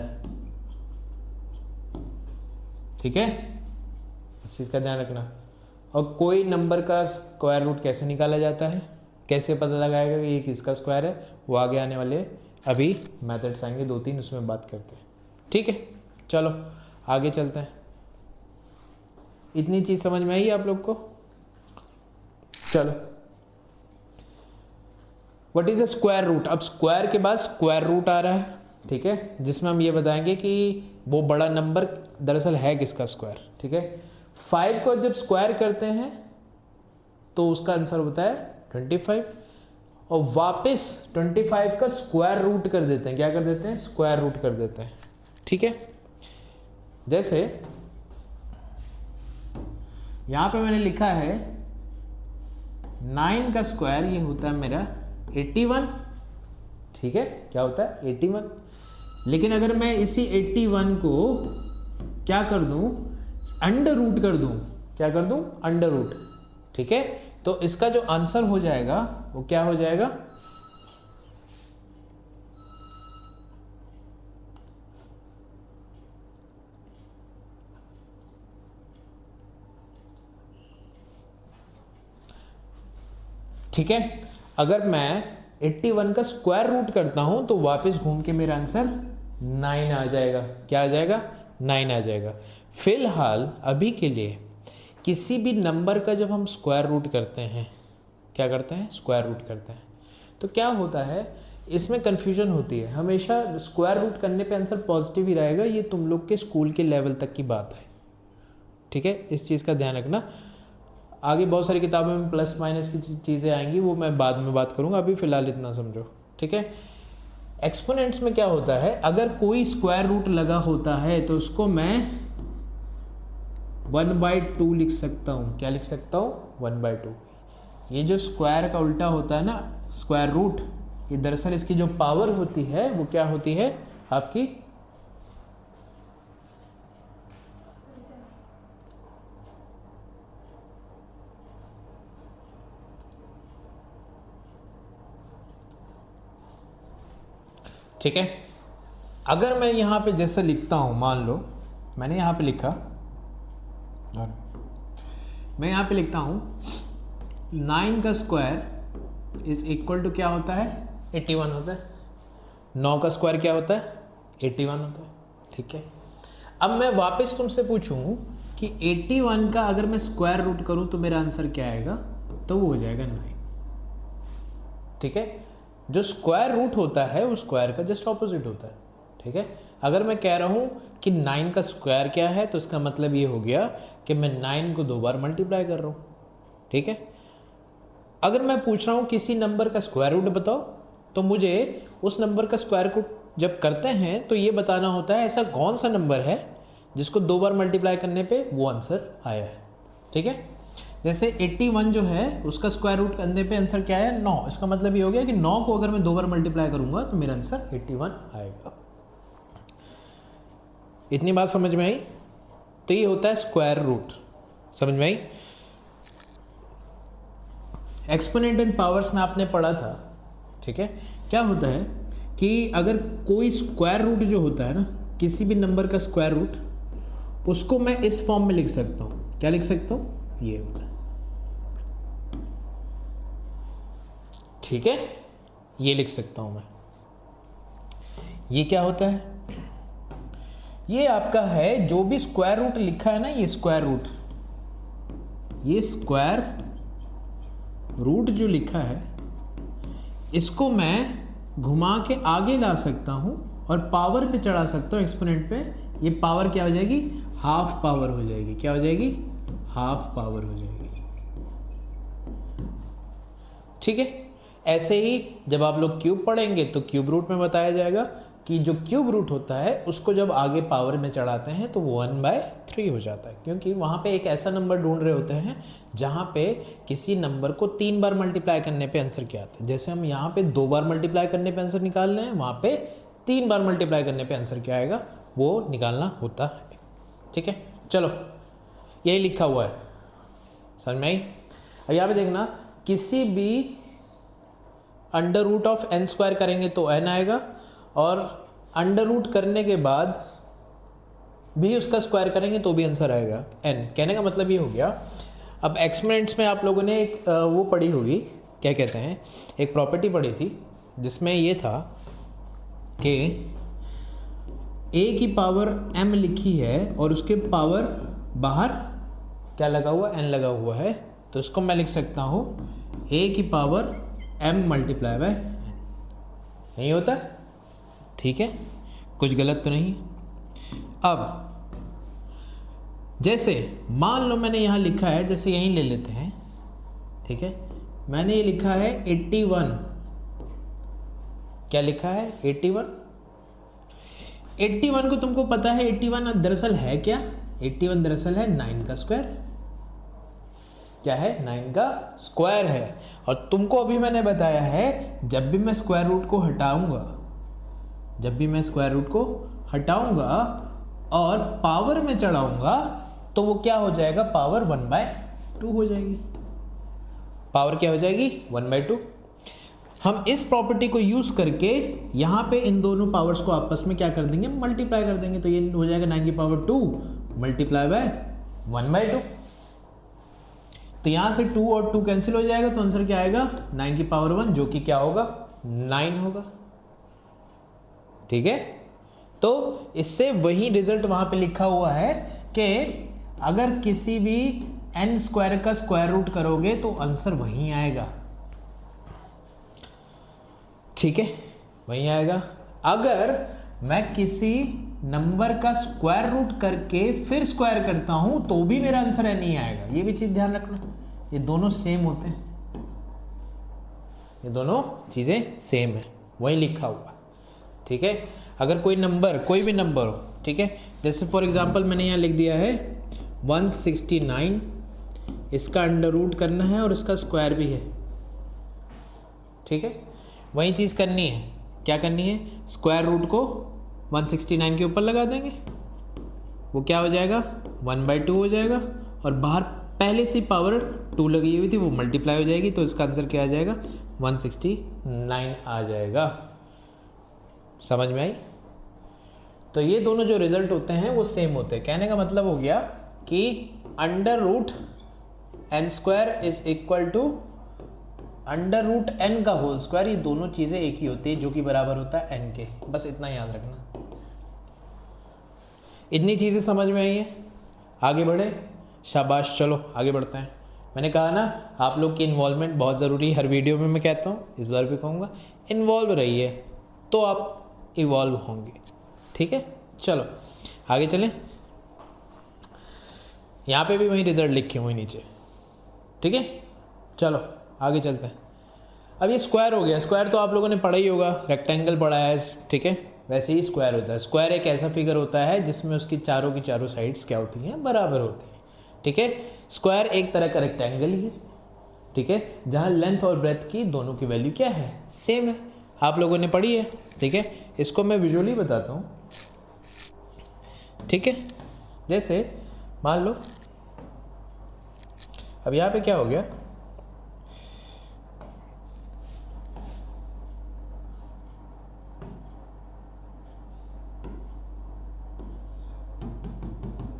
ठीक है, इस चीज़ का ध्यान रखना। और कोई नंबर का स्क्वायर रूट कैसे निकाला जाता है, कैसे पता लगाएगा कि ये किसका स्क्वायर है, वो आगे आने वाले अभी मेथड्स आएंगे 2-3, उसमें बात करते हैं। ठीक है, चलो आगे चलते हैं। इतनी चीज़ समझ में आई आप लोग को? चलो, what is a square root? अब स्क्वायर के बाद स्क्वायर रूट आ रहा है, ठीक है, जिसमें हम ये बताएंगे कि वो बड़ा नंबर दरअसल है किसका स्क्वायर। ठीक है, 5 को जब स्क्वायर करते हैं तो उसका आंसर होता है 25, और वापस 25 का स्क्वायर रूट कर देते हैं। क्या कर देते हैं? स्क्वायर रूट कर देते हैं। ठीक है, जैसे यहां पे मैंने लिखा है 9 का स्क्वायर, ये होता है मेरा 81। ठीक है, क्या होता है? 81। लेकिन अगर मैं इसी 81 को क्या कर दूं? अंडर रूट कर दूं। क्या कर दूं? Under root. ठीक है, तो इसका जो आंसर हो जाएगा वो क्या हो जाएगा? ठीक है, अगर मैं 81 का स्क्वायर रूट करता हूं तो वापस घूम के मेरा आंसर 9 आ जाएगा। क्या आ जाएगा? 9 आ जाएगा। फिलहाल अभी के लिए किसी भी नंबर का जब हम स्क्वायर रूट करते हैं, क्या करते हैं? स्क्वायर रूट करते हैं, तो क्या होता है इसमें कन्फ्यूजन होती है। हमेशा स्क्वायर रूट करने पे आंसर पॉजिटिव ही रहेगा, ये तुम लोग के स्कूल के लेवल तक की बात है, ठीक है, इस चीज़ का ध्यान रखना। आगे बहुत सारी किताबों में प्लस माइनस की चीज़ें आएंगी, वो मैं बाद में बात करूँगा, अभी फ़िलहाल इतना समझो, ठीक है। एक्सपोनेंट्स में क्या होता है, अगर कोई स्क्वायर रूट लगा होता है तो उसको मैं 1/2 लिख सकता हूँ। क्या लिख सकता हूँ? 1/2। ये जो स्क्वायर का उल्टा होता है ना, स्क्वायर रूट, ये दरअसल इसकी जो पावर होती है वो क्या होती है आपकी, ठीक है। अगर मैं यहाँ पे जैसे लिखता हूँ, मान लो मैंने यहाँ पे लिखा, मैं यहाँ पे लिखता हूँ 9 का स्क्वायर इज इक्वल टू क्या होता है, 81 होता है। 9 का स्क्वायर क्या होता है, 81 होता है, ठीक है। अब मैं वापस तुमसे पूछूं कि 81 का अगर मैं स्क्वायर रूट करूं तो मेरा आंसर क्या आएगा, तो वो हो जाएगा 9, ठीक है। जो स्क्वायर रूट होता है वो स्क्वायर का जस्ट ऑपोजिट होता है, ठीक है। अगर मैं कह रहा हूँ कि 9 का स्क्वायर क्या है, तो इसका मतलब ये हो गया कि मैं 9 को 2 बार मल्टीप्लाई कर रहा हूँ, ठीक है। अगर मैं पूछ रहा हूँ किसी नंबर का स्क्वायर रूट बताओ, तो मुझे उस नंबर का स्क्वायर रूट जब करते हैं तो ये बताना होता है ऐसा कौन सा नंबर है जिसको 2 बार मल्टीप्लाई करने पे वो आंसर आया है, ठीक है। जैसे 81 जो है उसका स्क्वायर रूट करने पे आंसर क्या है, 9। इसका मतलब ये हो गया कि 9 को अगर मैं 2 बार मल्टीप्लाई करूंगा तो मेरा आंसर 81 आएगा। इतनी बात समझ में आई? तो ये होता है स्क्वायर रूट, समझ में आई। एक्सपोनेंट एंड पावर्स में आपने पढ़ा था, ठीक है। क्या होता है कि अगर कोई स्क्वायर रूट जो होता है ना, किसी भी नंबर का स्क्वायर रूट, उसको मैं इस फॉर्म में लिख सकता हूँ। क्या लिख सकता हूँ? ये होता है, ठीक है, ये लिख सकता हूँ मैं। ये क्या होता है, ये आपका है जो भी स्क्वायर रूट लिखा है ना, ये स्क्वायर रूट, ये स्क्वायर रूट जो लिखा है इसको मैं घुमा के आगे ला सकता हूँ और पावर पे चढ़ा सकता हूँ, एक्सपोनेंट पे। ये पावर क्या हो जाएगी, हाफ पावर हो जाएगी। क्या हो जाएगी? हाफ पावर हो जाएगी, ठीक है। ऐसे ही जब आप लोग क्यूब पढ़ेंगे तो क्यूब रूट में बताया जाएगा कि जो क्यूब रूट होता है उसको जब आगे पावर में चढ़ाते हैं तो वो 1/3 हो जाता है, क्योंकि वहाँ पे एक ऐसा नंबर ढूंढ रहे होते हैं जहाँ पे किसी नंबर को 3 बार मल्टीप्लाई करने पे आंसर क्या आता है। जैसे हम यहाँ पे 2 बार मल्टीप्लाई करने पे आंसर निकाल रहे हैं, वहाँ पे 3 बार मल्टीप्लाई करने पे आंसर क्या आएगा वो निकालना होता है, ठीक है। चलो, यही लिखा हुआ है, समझ में आई। अब यहाँ पे देखना, किसी भी under root of n square करेंगे तो n आएगा, और अंडर रूट करने के बाद भी उसका स्क्वायर करेंगे तो भी आंसर आएगा n। कहने का मतलब ये हो गया, अब एक्सपोनेंट्स में आप लोगों ने एक वो पढ़ी होगी, क्या कहते हैं, एक प्रॉपर्टी पढ़ी थी जिसमें ये था कि a की पावर m लिखी है और उसके पावर बाहर क्या लगा हुआ, n लगा हुआ है, तो इसको मैं लिख सकता हूँ a की power m multiply by n। नहीं होता? ठीक है, कुछ गलत तो नहीं। अब जैसे मान लो मैंने यहाँ लिखा है, जैसे यहीं ले लेते हैं, ठीक है, मैंने ये लिखा है 81। क्या लिखा है? 81। 81 को तुमको पता है 81 दरअसल है क्या? 81 दरअसल है 9 का स्क्वायर। क्या है? 9 का स्क्वायर है। और तुमको अभी मैंने बताया है जब भी मैं स्क्वायर रूट को हटाऊंगा, जब भी मैं स्क्वायर रूट को हटाऊंगा और पावर में चढ़ाऊंगा तो वो क्या हो जाएगा, पावर 1/2 हो जाएगी। पावर क्या हो जाएगी? 1/2। हम इस प्रॉपर्टी को यूज करके यहाँ पे इन दोनों पावर्स को आपस में क्या कर देंगे, मल्टीप्लाई कर देंगे। तो ये हो जाएगा 9 की पावर 2 मल्टीप्लाई बाय 1/2। तो यहाँ से 2 और 2 कैंसिल हो जाएगा, तो आंसर क्या आएगा, 9 की पावर 1, जो कि क्या होगा, 9 होगा। ठीक है, तो इससे वही रिजल्ट वहां पे लिखा हुआ है कि अगर किसी भी n स्क्वायर का स्क्वायर रूट करोगे तो आंसर वही आएगा। ठीक है, वही आएगा। अगर मैं किसी नंबर का स्क्वायर रूट करके फिर स्क्वायर करता हूं तो भी मेरा आंसर एन ही आएगा। ये भी चीज ध्यान रखना, ये दोनों सेम होते हैं, ये दोनों चीजें सेम है, वही लिखा हुआ। ठीक है, अगर कोई नंबर, कोई भी नंबर हो, ठीक है, जैसे फॉर एग्जांपल मैंने यहाँ लिख दिया है 169, इसका अंडर रूट करना है और इसका स्क्वायर भी है। ठीक है, वही चीज़ करनी है, क्या करनी है, स्क्वायर रूट को 169 के ऊपर लगा देंगे, वो क्या हो जाएगा 1/2 हो जाएगा, और बाहर पहले से पावर 2 लगी हुई थी वो मल्टीप्लाई हो जाएगी, तो इसका आंसर क्या आ जाएगा 169 आ जाएगा। समझ में आई? तो ये दोनों जो रिजल्ट होते हैं वो सेम होते हैं। कहने का मतलब हो गया कि under root n square is equal to under root n का होल स्क्वायर, ये दोनों चीज़ें एक ही होती है जो कि बराबर होता है एन के। बस इतना याद रखना। इतनी चीज़ें समझ में आई हैं? आगे बढ़े? शाबाश, चलो आगे बढ़ते हैं। मैंने कहा ना आप लोग की इन्वॉल्वमेंट बहुत ज़रूरी है, हर वीडियो में मैं कहता हूँ, इस बार भी कहूँगा, इन्वॉल्व रहिए तो आप इवॉल्व होंगे। ठीक है, चलो आगे चलें। यहाँ पे भी वही रिजल्ट लिखे हुए नीचे। ठीक है, चलो आगे चलते हैं। अब ये स्क्वायर हो गया, स्क्वायर तो आप लोगों ने पढ़ा ही होगा, रेक्टेंगल पढ़ा है, ठीक है, वैसे ही स्क्वायर होता है। स्क्वायर एक ऐसा फिगर होता है जिसमें उसकी चारों की चारों साइड्स क्या होती हैं, बराबर होती हैं। ठीक है, स्क्वायर एक तरह का रेक्टेंगल ही है, ठीक है, जहाँ लेंथ और ब्रेथ की दोनों की वैल्यू क्या है, सेम है। आप लोगों ने पढ़ी है, ठीक है। इसको मैं विजुअली बताता हूँ, ठीक है। जैसे मान लो अब यहाँ पे क्या हो गया,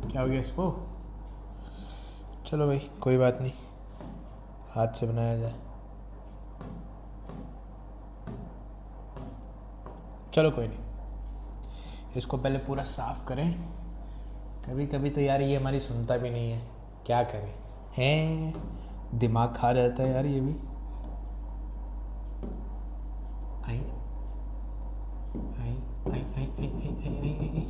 क्या हो गया इसको, चलो भाई कोई बात नहीं, हाथ से बनाया जाए, चलो कोई नहीं। इसको पहले पूरा साफ करें। कभी कभी तो यार ये हमारी सुनता भी नहीं है, क्या करें, हैं दिमाग खा जाता है यार ये भी। आई आई आई आई आई आई आई आई आई,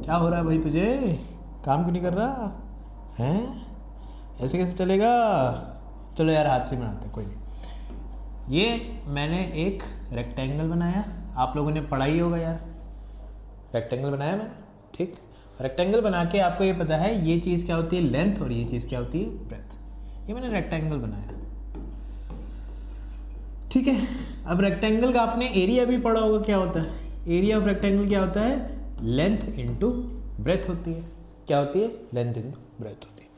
क्या हो रहा है भाई तुझे, काम क्यों नहीं कर रहा हैं, ऐसे कैसे चलेगा। चलो यार हाथ से बनाते हैं, कोई नहीं। ये मैंने एक रेक्टेंगल बनाया, आप लोगों ने पढ़ा ही होगा यार, रेक्टेंगल बनाया मैंने, ठीक। रेक्टेंगल बना के आपको ये पता है ये चीज़ क्या होती है लेंथ और ये चीज़ क्या होती है ब्रेथ। ये मैंने रेक्टेंगल बनाया, ठीक है। अब रेक्टेंगल का आपने एरिया भी पढ़ा होगा, क्या होता है एरिया ऑफ रेक्टेंगल, क्या होता है लेंथ इंटू ब्रेथ होती है। क्या होती है, लेंथ इंटू ब्रेथ होती है।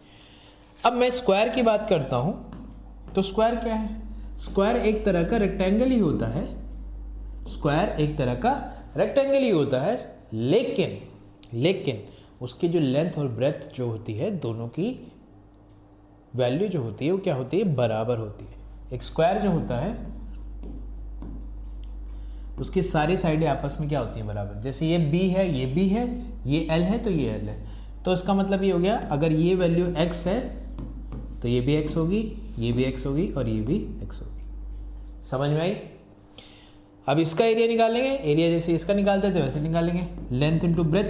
अब मैं स्क्वायर की बात करता हूँ, तो स्क्वायर क्या है, स्क्वायर एक तरह का रेक्टेंगल ही होता है, स्क्वायर एक तरह का रेक्टेंगल ही होता है, लेकिन उसकी जो लेंथ और ब्रेथ जो होती है दोनों की वैल्यू जो होती है वो क्या होती है, बराबर होती है। एक स्क्वायर जो होता है उसकी सारी साइडें आपस में क्या होती हैं, बराबर। जैसे ये b है, ये b है, ये l है, तो ये l है, तो इसका मतलब ये हो गया अगर ये वैल्यू x है तो ये भी x होगी, ये भी x होगी और ये भी x होगी। समझ में आई? अब इसका एरिया निकालेंगे, एरिया जैसे इसका निकालते थे वैसे निकालेंगे, लेंथ इंटू ब्रेथ,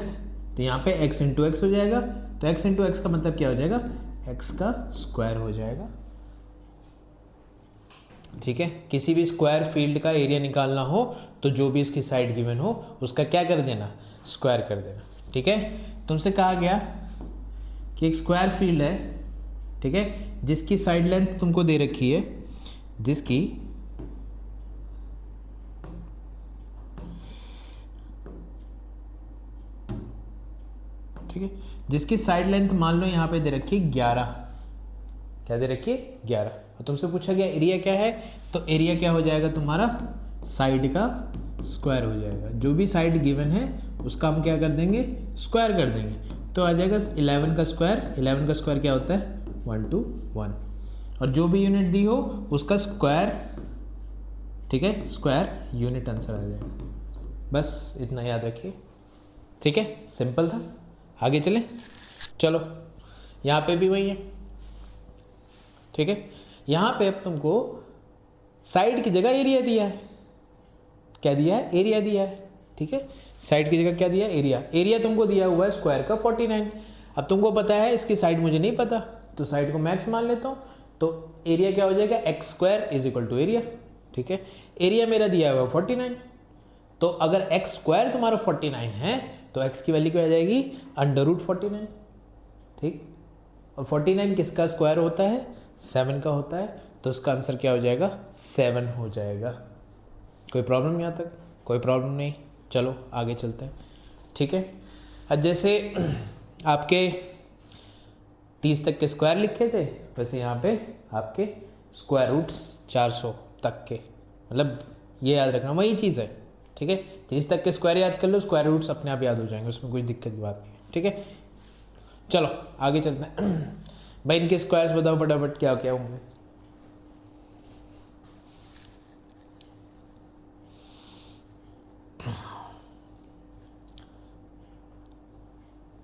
तो यहाँ पे x इंटू एक्स हो जाएगा, तो x इंटू एक्स का मतलब क्या हो जाएगा, x का स्क्वायर हो जाएगा, ठीक है। किसी भी स्क्वायर फील्ड का एरिया निकालना हो तो जो भी इसकी साइड गिवन हो उसका क्या कर देना, स्क्वायर कर देना, ठीक है। तुमसे कहा गया कि एक स्क्वायर फील्ड है, ठीक है, जिसकी साइड लेंथ तुमको दे रखी है, जिसकी ठीक है, जिसकी साइड लेंथ मान लो यहाँ पे दे रखी है 11, क्या दे रखी है 11, और तुमसे पूछा गया एरिया क्या है, तो एरिया क्या हो जाएगा तुम्हारा, साइड का स्क्वायर हो जाएगा। जो भी साइड गिवन है उसका हम क्या कर देंगे, स्क्वायर कर देंगे, तो आ जाएगा 11 का स्क्वायर। 11 का स्क्वायर क्या होता है 121, और जो भी यूनिट दी हो उसका स्क्वायर, ठीक है, स्क्वायर यूनिट आंसर आ जाएगा। बस इतना याद रखिए, ठीक है, सिंपल था। आगे चलें, चलो यहाँ पे भी वही है, ठीक है। यहाँ पे अब तुमको साइड की जगह एरिया दिया है, क्या दिया है, एरिया दिया है। ठीक है, साइड की जगह क्या दिया है, एरिया। एरिया तुमको दिया हुआ है स्क्वायर का 49। अब तुमको पता है इसकी साइड मुझे नहीं पता, तो साइड को मैक्स मान लेता हूँ, तो एरिया क्या हो जाएगा, x square is equal to area. ठीक है, एरिया मेरा दिया हुआ है 49, तो अगर एक्स स्क्वायर तुम्हारा 49 है तो एक्स की वैल्यू क्या आ जाएगी, √49। ठीक, और 49 किसका स्क्वायर होता है, 7 का होता है, तो उसका आंसर क्या हो जाएगा, 7 हो जाएगा। कोई प्रॉब्लम यहाँ तक, कोई प्रॉब्लम नहीं। चलो आगे चलते हैं। ठीक है, अब जैसे आपके 30 तक के स्क्वायर लिखे थे, वैसे यहाँ पे आपके स्क्वायर रूट्स 400 तक के, मतलब ये याद रखना वही चीज़ है। ठीक है, 30 तक के स्क्वायर याद कर लो, स्क्वायर रूट्स अपने आप याद हो जाएंगे, उसमें कोई दिक्कत की बात नहीं है। ठीक है, चलो आगे चलते हैं। भाई इनके स्क्वायर्स बताओ फटाफट क्या क्या होंगे।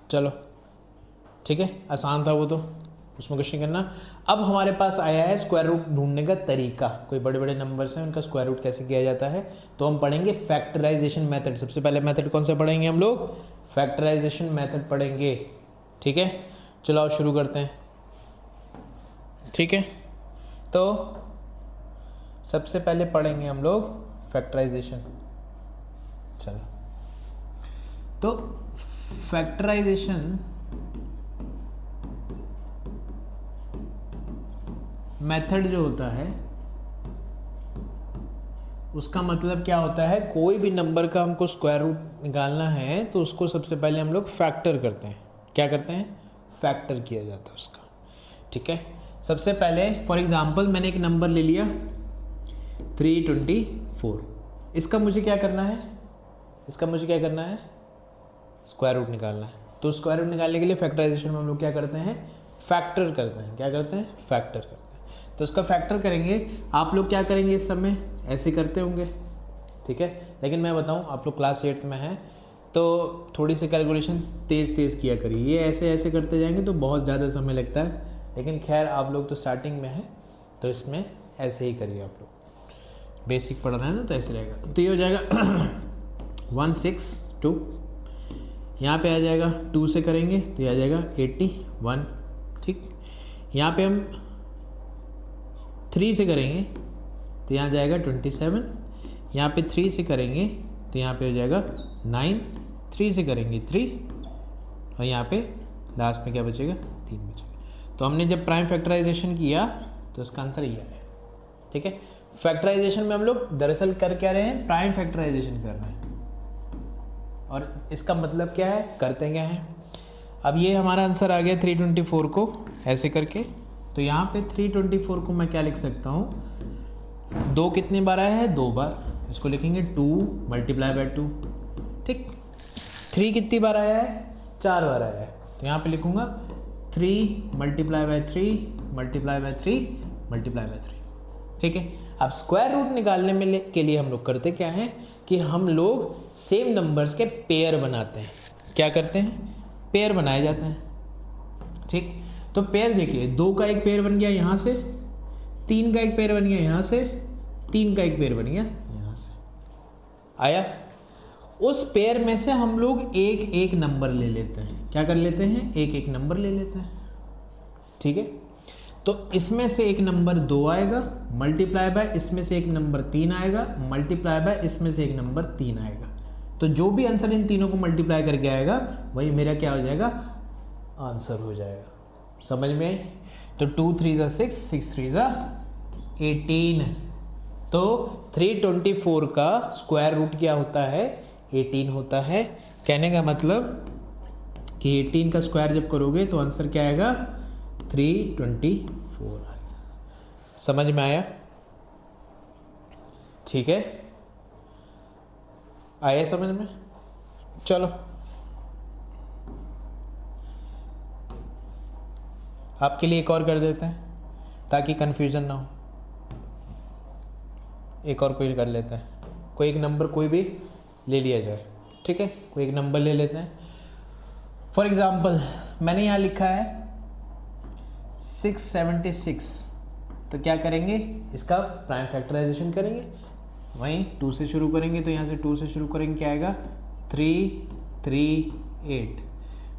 चलो ठीक है, आसान था वो तो, उसमें कुछ नहीं करना। अब हमारे पास आया है स्क्वायर रूट ढूंढने का तरीका। कोई बड़े बड़े नंबर्स हैं, उनका स्क्वायर रूट कैसे किया जाता है, तो हम पढ़ेंगे फैक्टराइजेशन मेथड। सबसे पहले मेथड कौन सा पढ़ेंगे हम लोग, फैक्टराइजेशन मेथड पढ़ेंगे। ठीक है, चलो आओ शुरू करते हैं। ठीक है, तो सबसे पहले पढ़ेंगे हम लोग फैक्टराइजेशन। चलो, तो फैक्टराइजेशन मेथड जो होता है उसका मतलब क्या होता है, कोई भी नंबर का हमको स्क्वायर रूट निकालना है तो उसको सबसे पहले हम लोग फैक्टर करते हैं। क्या करते हैं, फैक्टर किया जाता है उसका। ठीक है, सबसे पहले फॉर एग्जांपल मैंने एक नंबर ले लिया 324, इसका मुझे क्या करना है, इसका मुझे क्या करना है, स्क्वायर रूट निकालना है। तो स्क्वायर रूट निकालने के लिए फैक्टराइजेशन में हम लोग क्या करते हैं, फैक्टर करते हैं। क्या करते हैं, फैक्टर करते हैं। तो इसका फैक्टर करेंगे, आप लोग क्या करेंगे इस समय, ऐसे करते होंगे। ठीक है, लेकिन मैं बताऊं, आप लोग क्लास 8 में हैं तो थोड़ी सी कैलकुलेशन तेज़ किया करिए। ये ऐसे ऐसे करते जाएंगे तो बहुत ज़्यादा समय लगता है, लेकिन खैर आप लोग तो स्टार्टिंग में हैं तो इसमें ऐसे ही करिए। आप लोग बेसिक पढ़ रहे हैं ना, तो ऐसे रहेगा। तो ये हो जाएगा 162, यहाँ पे आ जाएगा 2 से करेंगे तो ये आ जाएगा 81। ठीक, यहाँ पे हम 3 से करेंगे तो यहाँ जाएगा 27, यहाँ पे 3 से करेंगे तो यहाँ पे हो जाएगा 9, 3 से करेंगे 3, और यहाँ पे लास्ट में क्या बचेगा, 3 बचेगा। तो हमने जब प्राइम फैक्टराइजेशन किया तो इसका आंसर ये आया। ठीक है, फैक्टराइजेशन में हम लोग दरअसल कर क्या रहे हैं, प्राइम फैक्टराइजेशन कर रहे हैं। और इसका मतलब क्या है, करते क्या हैं। अब ये हमारा आंसर आ गया 324 को ऐसे करके, तो यहाँ पे 324 को मैं क्या लिख सकता हूँ, 2 कितनी बार आया है, 2 बार, इसको लिखेंगे 2 × 2। ठीक, 3 कितनी बार आया है, 4 बार आया है, तो यहाँ पे लिखूँगा 3 × 3 × 3। ठीक है, अब स्क्वायर रूट निकालने में के लिए हम लोग करते क्या हैं कि हम लोग सेम नंबर्स के पेयर बनाते हैं। क्या करते हैं, पेयर बनाए जाते हैं। ठीक, तो पेयर देखिए, 2 का एक पेयर बन गया यहाँ से, 3 का एक पेयर बन गया यहाँ से, 3 का एक पेयर बन गया यहाँ से, आया। उस पेयर में से हम लोग एक एक नंबर ले लेते हैं। क्या कर लेते हैं, एक एक नंबर ले लेते हैं। ठीक है, तो इसमें से एक नंबर 2 आएगा, मल्टीप्लाई बाय इसमें से एक नंबर 3 आएगा, मल्टीप्लाई बाय इसमें से एक नंबर 3 आएगा। तो जो भी आंसर इन तीनों को मल्टीप्लाई करके आएगा वही मेरा क्या हो जाएगा, आंसर हो जाएगा। समझ में आई? तो 2 3 ज़ा 6, 6 3 ज़ा 18। तो 324 का स्क्वायर रूट क्या होता है, 18 होता है। कहने का मतलब कि 18 का स्क्वायर जब करोगे तो आंसर क्या आएगा, 324 आएगा। समझ में आया? ठीक है, आया समझ में? चलो आपके लिए एक और कर देते हैं ताकि कंफ्यूजन ना हो। एक और कोई कर लेते हैं, कोई एक नंबर कोई भी ले लिया जाए। ठीक है, कोई एक नंबर ले लेते हैं। फॉर एग्जांपल मैंने यहाँ लिखा है 676, तो क्या करेंगे, इसका प्राइम फैक्टराइजेशन करेंगे। वहीं 2 से शुरू करेंगे तो यहाँ से 2 से शुरू करेंगे, क्या आएगा 3 3 8।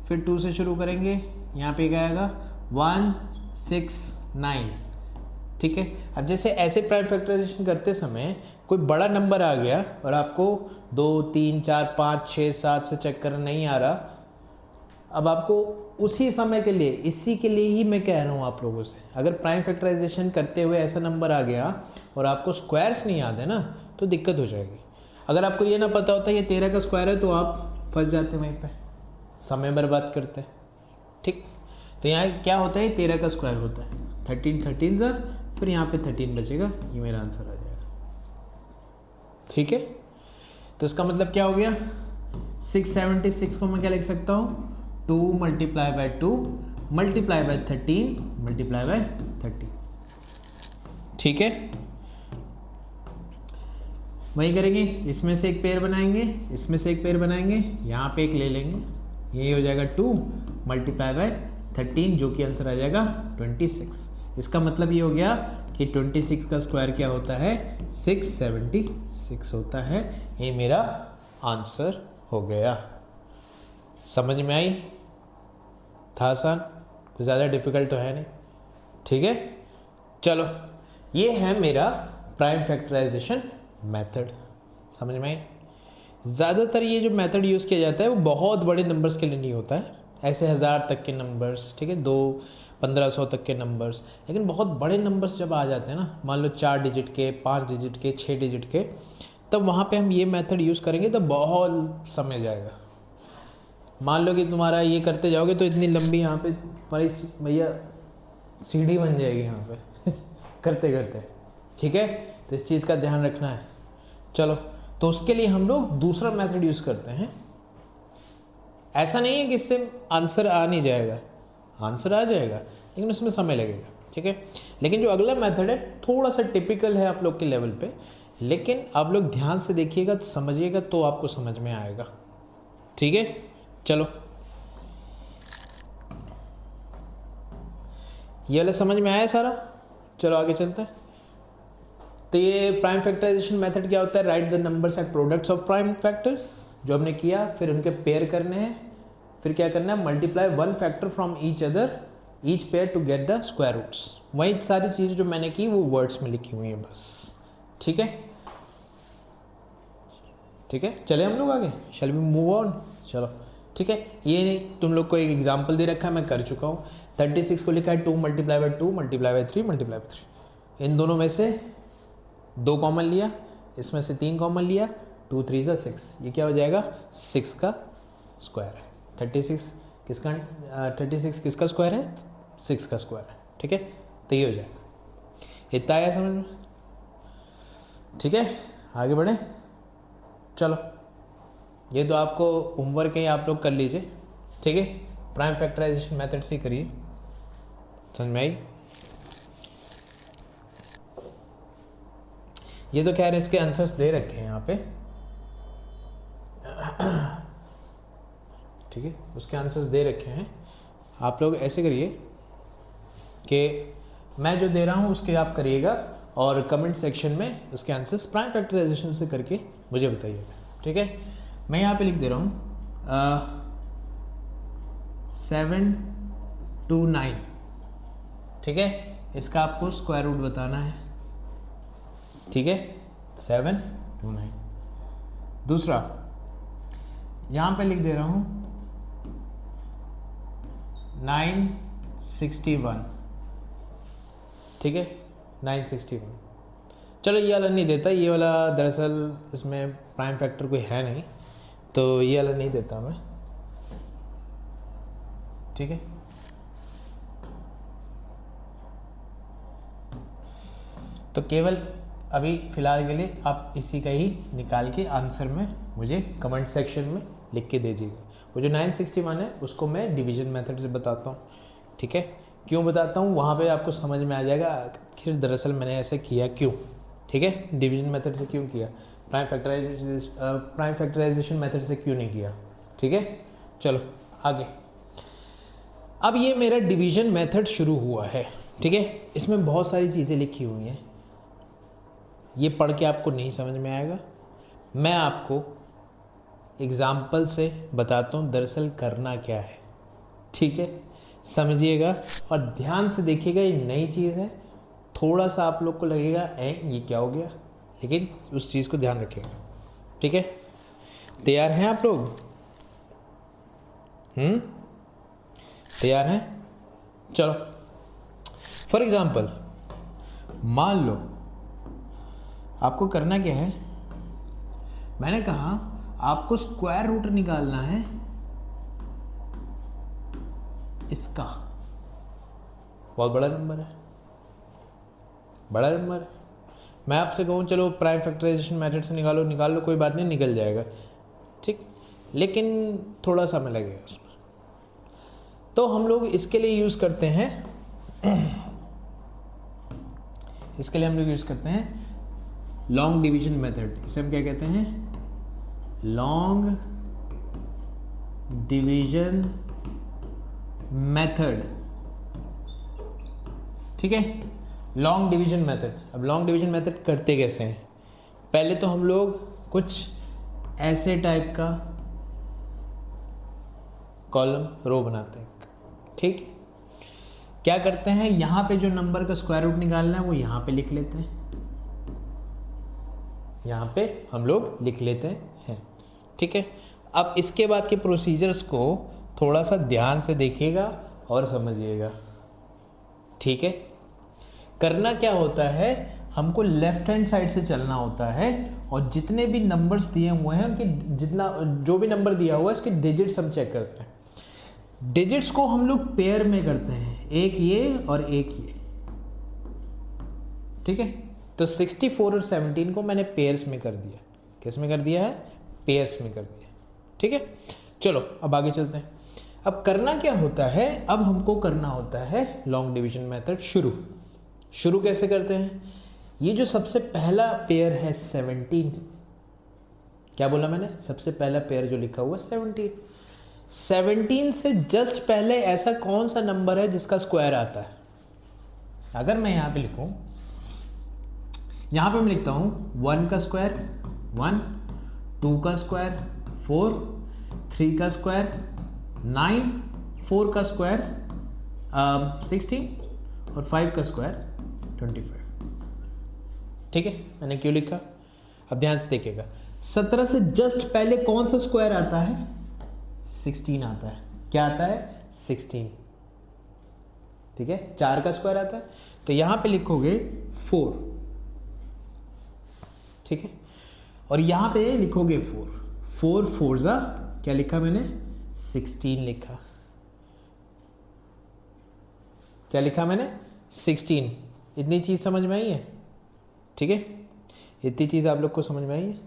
फिर 2 से शुरू करेंगे, यहाँ पे क्या आएगा 1 6 9। ठीक है। अब जैसे ऐसे प्राइम फैक्टराइजेशन करते समय कोई बड़ा नंबर आ गया और आपको 2 3 4 5 6 7 से चेक करना नहीं आ रहा, अब आपको उसी समय के लिए, इसी के लिए ही मैं कह रहा हूँ आप लोगों से, अगर प्राइम फैक्टराइजेशन करते हुए ऐसा नंबर आ गया और आपको स्क्वायर्स नहीं याद है ना, तो दिक्कत हो जाएगी। अगर आपको ये ना पता होता ये 13 का स्क्वायर है तो आप फंस जाते वहीं पे, समय बर्बाद करते। ठीक, तो यहाँ क्या होता है 13 का स्क्वायर होता है 13 13 सा, फिर यहाँ पे 13 बचेगा, ये मेरा आंसर आ जाएगा। ठीक है, तो इसका मतलब क्या हो गया 676 को मैं क्या लिख सकता हूँ 2 multiply by 2 multiply by 13 multiply by 13। ठीक है, वही करेंगे, इसमें से एक पेयर बनाएंगे, इसमें से एक पेयर बनाएंगे, यहाँ पे एक ले लेंगे, ये हो जाएगा 2 मल्टीप्लाई बाय 13 जो कि आंसर आ जाएगा 26। इसका मतलब ये हो गया कि 26 का स्क्वायर क्या होता है 676 होता है। ये मेरा आंसर हो गया। समझ में आई? था आसान, कुछ ज़्यादा डिफिकल्ट तो है नहीं। ठीक है, चलो ये है मेरा प्राइम फैक्टराइजेशन मेथड। समझ में आई? ज़्यादातर ये जो मेथड यूज़ किया जाता है वो बहुत बड़े नंबर्स के लिए नहीं होता है, ऐसे 1000 तक के नंबर्स, ठीक है, 1500 तक के नंबर्स। लेकिन बहुत बड़े नंबर्स जब आ जाते हैं ना, मान लो 4 डिजिट के, 5 डिजिट के, 6 डिजिट के, तब वहाँ पे हम ये मेथड यूज़ करेंगे तो बहुत समय जाएगा। मान लो कि तुम्हारा ये करते जाओगे तो इतनी लंबी यहाँ पे तुम्हारी भैया सीढ़ी बन जाएगी यहाँ पे करते करते। ठीक है, तो इस चीज़ का ध्यान रखना है। चलो, तो उसके लिए हम लोग दूसरा मेथड यूज़ करते हैं। ऐसा नहीं है कि इससे आंसर आ नहीं जाएगा, आंसर आ जाएगा लेकिन उसमें समय लगेगा। ठीक है, लेकिन जो अगला मेथड है थोड़ा सा टिपिकल है आप लोग के लेवल पे, लेकिन आप लोग ध्यान से देखिएगा तो समझिएगा तो आपको समझ में आएगा। ठीक है, चलो ये वाला समझ में आया सारा। चलो आगे चलते हैं। तो ये प्राइम फैक्टराइजेशन मेथड क्या होता है, write the numbers at products of prime factors, जो हमने किया, फिर उनके पेयर करने हैं, फिर क्या करना है multiply one factor from each other each pair to get the square roots. वही सारी चीज़ें जो मैंने की वो वर्ड्स में लिखी हुई हैं बस। ठीक है, ठीक है, चले हम लोग आगे, शैल वी मूव ऑन। चलो ठीक है, ये तुम लोग को एक एग्जाम्पल दे रखा है, मैं कर चुका हूँ। 36 को लिखा है 2 multiply by 2 multiply by 3 multiply by 3। इन दोनों में से 2 कॉमन लिया, इसमें से 3 कॉमन लिया, 2 3 ज़ा 6, ये क्या हो जाएगा 6 का स्क्वायर है। 36 किसका स्क्वायर है 6 का स्क्वायर है। ठीक है, तो ये हो जाएगा। इतना आया समझ में? ठीक है, आगे बढ़े। चलो, ये तो आपको होमवर्क है, आप लोग कर लीजिए। ठीक है, प्राइम फैक्टराइजेशन मेथड से करिए। समझ में आई? ये तो खैर इसके आंसर्स दे रखे हैं यहाँ पे। ठीक है, उसके आंसर्स दे रखे हैं। आप लोग ऐसे करिए कि मैं जो दे रहा हूँ उसके आप करिएगा और कमेंट सेक्शन में उसके आंसर्स प्राइम फैक्टराइजेशन से करके मुझे बताइएगा। ठीक है, मैं यहाँ पे लिख दे रहा हूँ 7 2 9। ठीक है, इसका आपको स्क्वायर रूट बताना है। ठीक है, 7 2 9। दूसरा यहाँ पे लिख दे रहा हूँ 961। ठीक है, 961। चलो ये वाला नहीं देता, ये वाला दरअसल इसमें प्राइम फैक्टर कोई है नहीं, तो ये वाला नहीं देता मैं। ठीक है, तो केवल अभी फ़िलहाल के लिए आप इसी का ही निकाल के आंसर में मुझे कमेंट सेक्शन में लिख के दे दीजिएगा। वो जो 961 है उसको मैं डिवीजन मेथड से बताता हूँ। ठीक है, क्यों बताता हूँ वहाँ पे आपको समझ में आ जाएगा आखिर दरअसल मैंने ऐसे किया क्यों। ठीक है, डिवीजन मेथड से क्यों किया, प्राइम फैक्टराइजेशन मेथड से क्यों नहीं किया। ठीक है, चलो आगे। अब ये मेरा डिवीजन मेथड शुरू हुआ है। ठीक है, इसमें बहुत सारी चीज़ें लिखी हुई हैं। ये पढ़ के आपको नहीं समझ में आएगा। मैं आपको एग्जाम्पल से बताता हूँ दरअसल करना क्या है, ठीक है। समझिएगा और ध्यान से देखिएगा, ये नई चीज़ है। थोड़ा सा आप लोग को लगेगा ये क्या हो गया, लेकिन उस चीज़ को ध्यान रखिएगा, ठीक है। तैयार हैं आप लोग? तैयार हैं? चलो, फॉर एग्जाम्पल मान लो आपको करना क्या है, मैंने कहा आपको स्क्वायर रूट निकालना है इसका। बहुत बड़ा नंबर है, बड़ा नंबर है। मैं आपसे कहूँ चलो प्राइम फैक्टराइजेशन मेथड से निकाल लो, कोई बात नहीं, निकल जाएगा, ठीक, लेकिन थोड़ा समय लगेगा उसमें। तो हम लोग इसके लिए यूज़ करते हैं, इसके लिए हम लोग यूज़ करते हैं लॉन्ग डिवीजन मेथड। इसे हम क्या कहते हैं? लॉन्ग डिवीजन मेथड, ठीक है, लॉन्ग डिवीजन मेथड। अब लॉन्ग डिवीजन मेथड करते कैसे हैं? पहले तो हम लोग कुछ ऐसे टाइप का कॉलम रो बनाते हैं, ठीक। क्या करते हैं, यहाँ पे जो नंबर का स्क्वायर रूट निकालना है वो यहाँ पे लिख लेते हैं, यहाँ पे हम लोग लिख लेते हैं, ठीक है। अब इसके बाद के प्रोसीजर्स को थोड़ा सा ध्यान से देखिएगा और समझिएगा, ठीक है। करना क्या होता है, हमको लेफ्ट हैंड साइड से चलना होता है और जितने भी नंबर्स दिए हुए हैं उनके जो भी नंबर दिया हुआ है उसके डिजिट्स हम चेक करते हैं। डिजिट्स को हम लोग पेयर में करते हैं, एक ये और एक ये, ठीक है। तो 64 और 17 को मैंने पेयर्स में कर दिया। किस में कर दिया है? पेयर्स में कर दिया, ठीक है। चलो अब आगे चलते हैं। अब करना क्या होता है, अब हमको करना होता है लॉन्ग डिवीजन मेथड शुरू कैसे करते हैं? ये जो सबसे पहला पेयर है 17, क्या बोला मैंने? सबसे पहला पेयर जो लिखा हुआ 17 से जस्ट पहले ऐसा कौन सा नंबर है जिसका स्क्वायर आता है? अगर मैं यहाँ पे लिखूं, यहाँ पे मैं लिखता हूँ 1 का स्क्वायर 1, 2 का स्क्वायर 4, 3 का स्क्वायर 9, 4 का स्क्वायर 16 और 5 का स्क्वायर 25, ठीक है। मैंने क्यों लिखा? अब ध्यान से देखिएगा, 17 से जस्ट पहले कौन सा स्क्वायर आता है? 16 आता है। क्या आता है? 16, ठीक है। 4 का स्क्वायर आता है, तो यहां पे लिखोगे 4, ठीक है, और यहां पे लिखोगे 4 4 जा क्या लिखा मैंने? 16 लिखा। क्या लिखा मैंने? 16। इतनी चीज समझ में आई है, ठीक है। इतनी चीज आप लोग को समझ में आई है,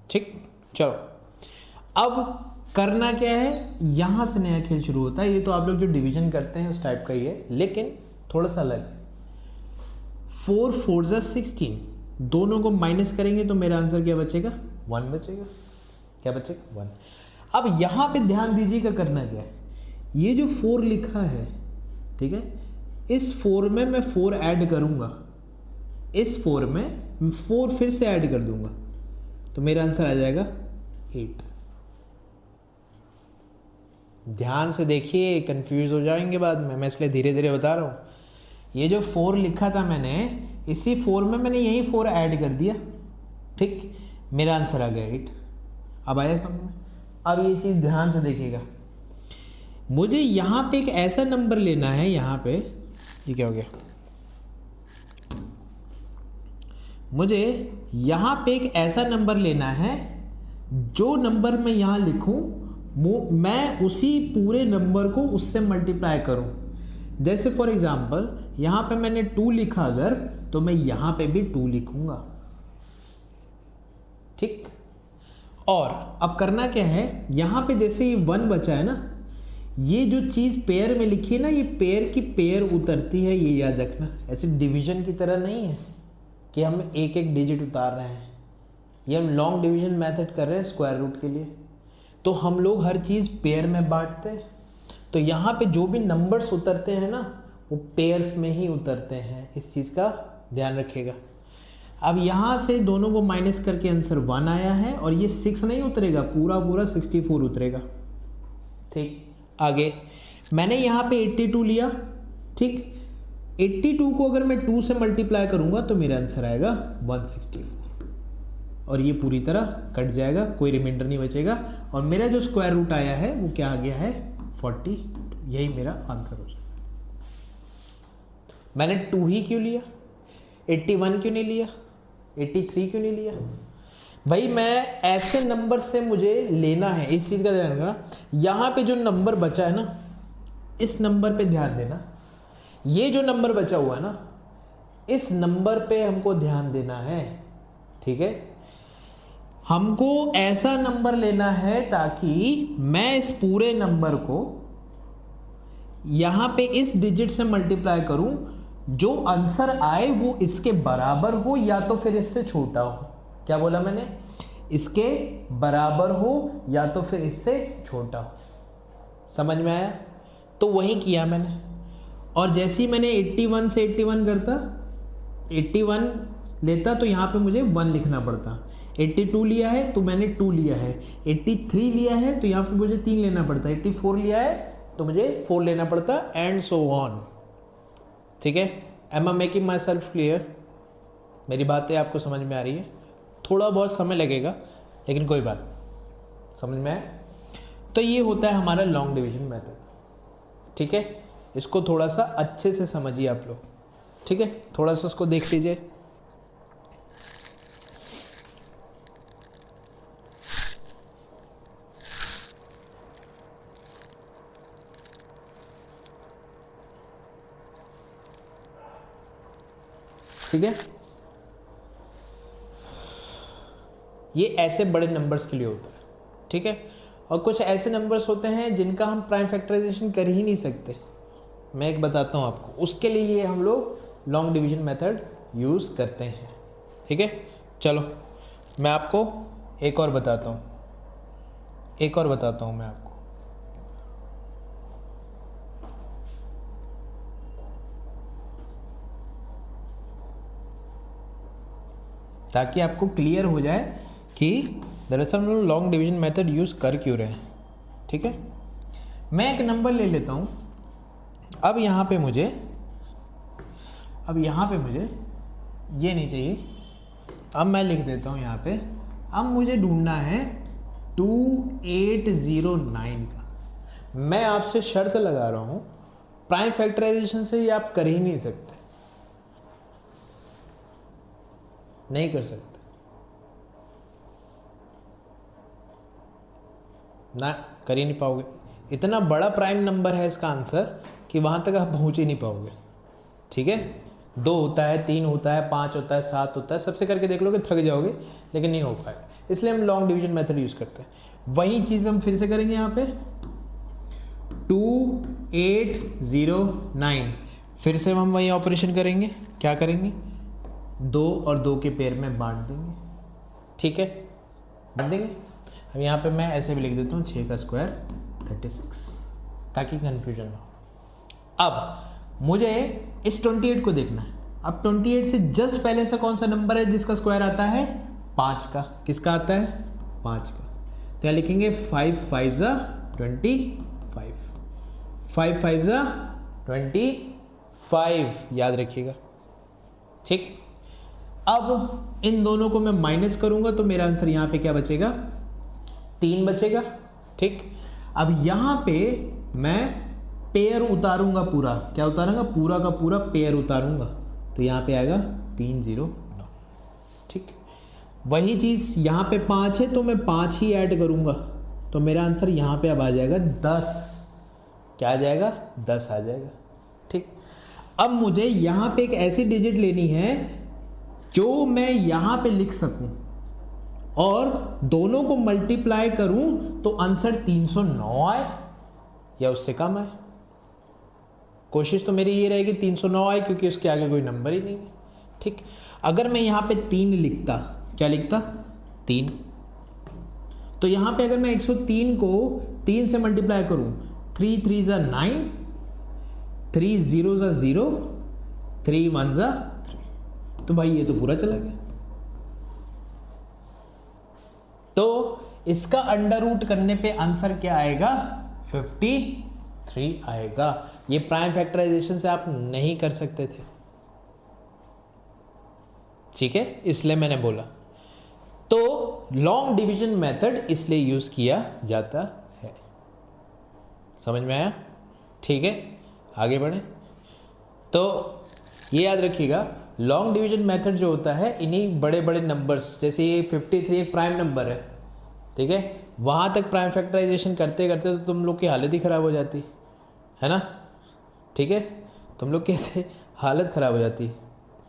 ठीक। चलो अब करना क्या है, यहां से नया खेल शुरू होता है। ये तो आप लोग जो डिवीजन करते हैं उस टाइप का ही है, लेकिन थोड़ा सा अलग। 4 4 जा 16, दोनों को माइनस करेंगे तो मेरा आंसर क्या बचेगा? 1 बचेगा। क्या बचेगा? 1। अब यहां पे ध्यान दीजिएगा, करना क्या है, ये जो 4 लिखा है, ठीक है, इस 4 में मैं 4 ऐड करूंगा, इस 4 में 4 फिर से ऐड कर दूंगा, तो मेरा आंसर आ जाएगा 8। ध्यान से देखिए, कंफ्यूज हो जाएंगे बाद में, मैं इसलिए धीरे धीरे बता रहा हूँ। ये जो 4 लिखा था मैंने, इसी 4 में मैंने यही 4 ऐड कर दिया, ठीक, मेरा आंसर आ गया 8। अब आया समझ में? अब ये चीज़ ध्यान से देखिएगा, मुझे यहाँ पे एक ऐसा नंबर लेना है, यहाँ पे ये क्या हो गया, मुझे यहाँ पे एक ऐसा नंबर लेना है, जो नंबर मैं यहाँ लिखूँ मैं उसी पूरे नंबर को उससे मल्टीप्लाई करूँ। जैसे फॉर एग्जांपल यहाँ पे मैंने 2 लिखा अगर, तो मैं यहाँ पे भी 2 लिखूँगा, ठीक। और अब करना क्या है, यहाँ पे जैसे ये 1 बचा है ना, ये जो चीज़ पेयर में लिखी है ना, ये पेयर की पेयर उतरती है, ये याद रखना। ऐसे डिवीजन की तरह नहीं है कि हम एक एक डिजिट उतार रहे हैं, ये हम लॉन्ग डिवीजन मेथड कर रहे हैं स्क्वायर रूट के लिए, तो हम लोग हर चीज़ पेयर में बांटते हैं। तो यहाँ पे जो भी नंबर्स उतरते हैं ना, वो पेयर्स में ही उतरते हैं, इस चीज़ का ध्यान रखिएगा। अब यहाँ से दोनों को माइनस करके आंसर 1 आया है और ये 6 नहीं उतरेगा, पूरा पूरा 64 उतरेगा। ठीक, आगे मैंने यहाँ पे 82 लिया। ठीक, 82 को अगर मैं 2 से मल्टीप्लाई करूँगा तो मेरा आंसर आएगा 164 और ये पूरी तरह कट जाएगा, कोई रिमाइंडर नहीं बचेगा और मेरा जो स्क्वायर रूट आया है वो क्या आ गया है 40। यही मेरा आंसर हो जाएगा। मैंने 2 ही क्यों लिया, 81 क्यों नहीं लिया, 83 क्यों नहीं लिया? भाई मैं ऐसे नंबर से मुझे लेना है, इस चीज़ का ध्यान रखना। यहाँ पे जो नंबर बचा है ना, इस नंबर पे ध्यान देना। ये जो नंबर बचा हुआ है ना, इस नंबर पे हमको ध्यान देना है। ठीक है, हमको ऐसा नंबर लेना है ताकि मैं इस पूरे नंबर को यहाँ पे इस डिजिट से मल्टीप्लाई करूं, जो आंसर आए वो इसके बराबर हो या तो फिर इससे छोटा हो। क्या बोला मैंने? इसके बराबर हो या तो फिर इससे छोटा हो। समझ में आया? तो वही किया मैंने। और जैसे ही मैंने 81 से 81 करता, 81 लेता तो यहाँ पे मुझे 1 लिखना पड़ता। 82 लिया है तो मैंने 2 लिया है, 83 लिया है तो यहाँ पे मुझे 3 लेना पड़ता, 84 लिया है तो मुझे 4 लेना पड़ता, एंड सो ऑन। ठीक है, am I making myself clear? मेरी बातें आपको समझ में आ रही है? थोड़ा बहुत समय लगेगा लेकिन कोई बात, समझ में आया? तो ये होता है हमारा लॉन्ग डिवीजन मेथड। ठीक है, इसको थोड़ा सा अच्छे से समझिए आप लोग। ठीक है, थोड़ा सा उसको देख लीजिए। ठीक है, ये ऐसे बड़े नंबर्स के लिए होता है। ठीक है, और कुछ ऐसे नंबर्स होते हैं जिनका हम प्राइम फैक्टराइजेशन कर ही नहीं सकते। मैं एक बताता हूँ आपको, उसके लिए ये हम लोग लॉन्ग डिवीजन मेथड यूज़ करते हैं। ठीक है, चलो मैं आपको एक और बताता हूँ, मैं आपको। ताकि आपको क्लियर हो जाए कि दरअसल हम लोग लॉन्ग डिवीजन मेथड यूज़ कर क्यों रहे हैं। ठीक है, मैं एक नंबर ले लेता हूँ। अब यहाँ पे मुझे ये नहीं चाहिए। अब मैं लिख देता हूँ यहाँ पे, अब मुझे ढूंढना है 2809 का। मैं आपसे शर्त लगा रहा हूँ, प्राइम फैक्टराइजेशन से ये आप कर ही नहीं सकते, नहीं कर सकते ना, कर ही नहीं पाओगे। इतना बड़ा प्राइम नंबर है इसका आंसर कि वहाँ तक आप पहुँच ही नहीं पाओगे। ठीक है, 2 होता है, 3 होता है, 5 होता है, 7 होता है, सबसे करके देख लोगे थक जाओगे, लेकिन नहीं हो पाएगा। इसलिए हम लॉन्ग डिवीजन मेथड यूज़ करते हैं। वही चीज़ हम फिर से करेंगे यहाँ पे 2809, फिर से हम वही ऑपरेशन करेंगे। क्या करेंगे? 2 और 2 के पेयर में बांट देंगे। ठीक है, बांट देंगे। अब यहाँ पे मैं ऐसे भी लिख देता हूँ 6 का स्क्वायर 36, ताकि कन्फ्यूजन ना हो। अब मुझे इस 28 को देखना है। अब 28 से जस्ट पहले से कौन सा नंबर है जिसका स्क्वायर आता है? 5 का। किसका आता है? 5 का। तो यहाँ लिखेंगे 5 5 ज़ा 25, 5 5 ज़ा 25, याद रखिएगा। ठीक, अब इन दोनों को मैं माइनस करूंगा तो मेरा आंसर यहाँ पे क्या बचेगा? 3 बचेगा। ठीक, अब यहाँ पे मैं पेयर उतारूंगा पूरा। क्या उतारूंगा? पूरा का पूरा पेयर उतारूंगा, तो यहाँ पे आएगा 309। ठीक, वही चीज़ यहाँ पे 5 है तो मैं 5 ही ऐड करूंगा, तो मेरा आंसर यहाँ पे अब आ जाएगा 10। क्या आ जाएगा? 10 आ जाएगा। ठीक, अब मुझे यहाँ पे एक ऐसी डिजिट लेनी है जो मैं यहाँ पे लिख सकूं और दोनों को मल्टीप्लाई करूं तो आंसर 309 आए या उससे कम आए। कोशिश तो मेरी ये रहेगी 309 आए, क्योंकि उसके आगे कोई नंबर ही नहीं है। ठीक, अगर मैं यहाँ पे 3 लिखता, क्या लिखता? 3, तो यहाँ पे अगर मैं 103 को 3 से मल्टीप्लाई करूं, 3 3 ज़ा 9, 3 0 ज़ा 0, 3 1 ज़ा 3, तो भाई ये तो पूरा चला गया। इसका अंडर रूट करने पे आंसर क्या आएगा? 53 आएगा। ये प्राइम फैक्टराइजेशन से आप नहीं कर सकते थे, ठीक है, इसलिए मैंने बोला। तो लॉन्ग डिवीजन मेथड इसलिए यूज किया जाता है। समझ में आया? ठीक है, आगे बढ़े। तो ये याद रखिएगा, लॉन्ग डिवीजन मेथड जो होता है इन्हीं बड़े बड़े नंबर्स, जैसे ये 53 एक प्राइम नंबर है, ठीक है, वहाँ तक प्राइम फैक्टराइजेशन करते करते तो तुम लोग की हालत ही ख़राब हो जाती है ना, ठीक है, तुम लोग कैसे हालत ख़राब हो जाती,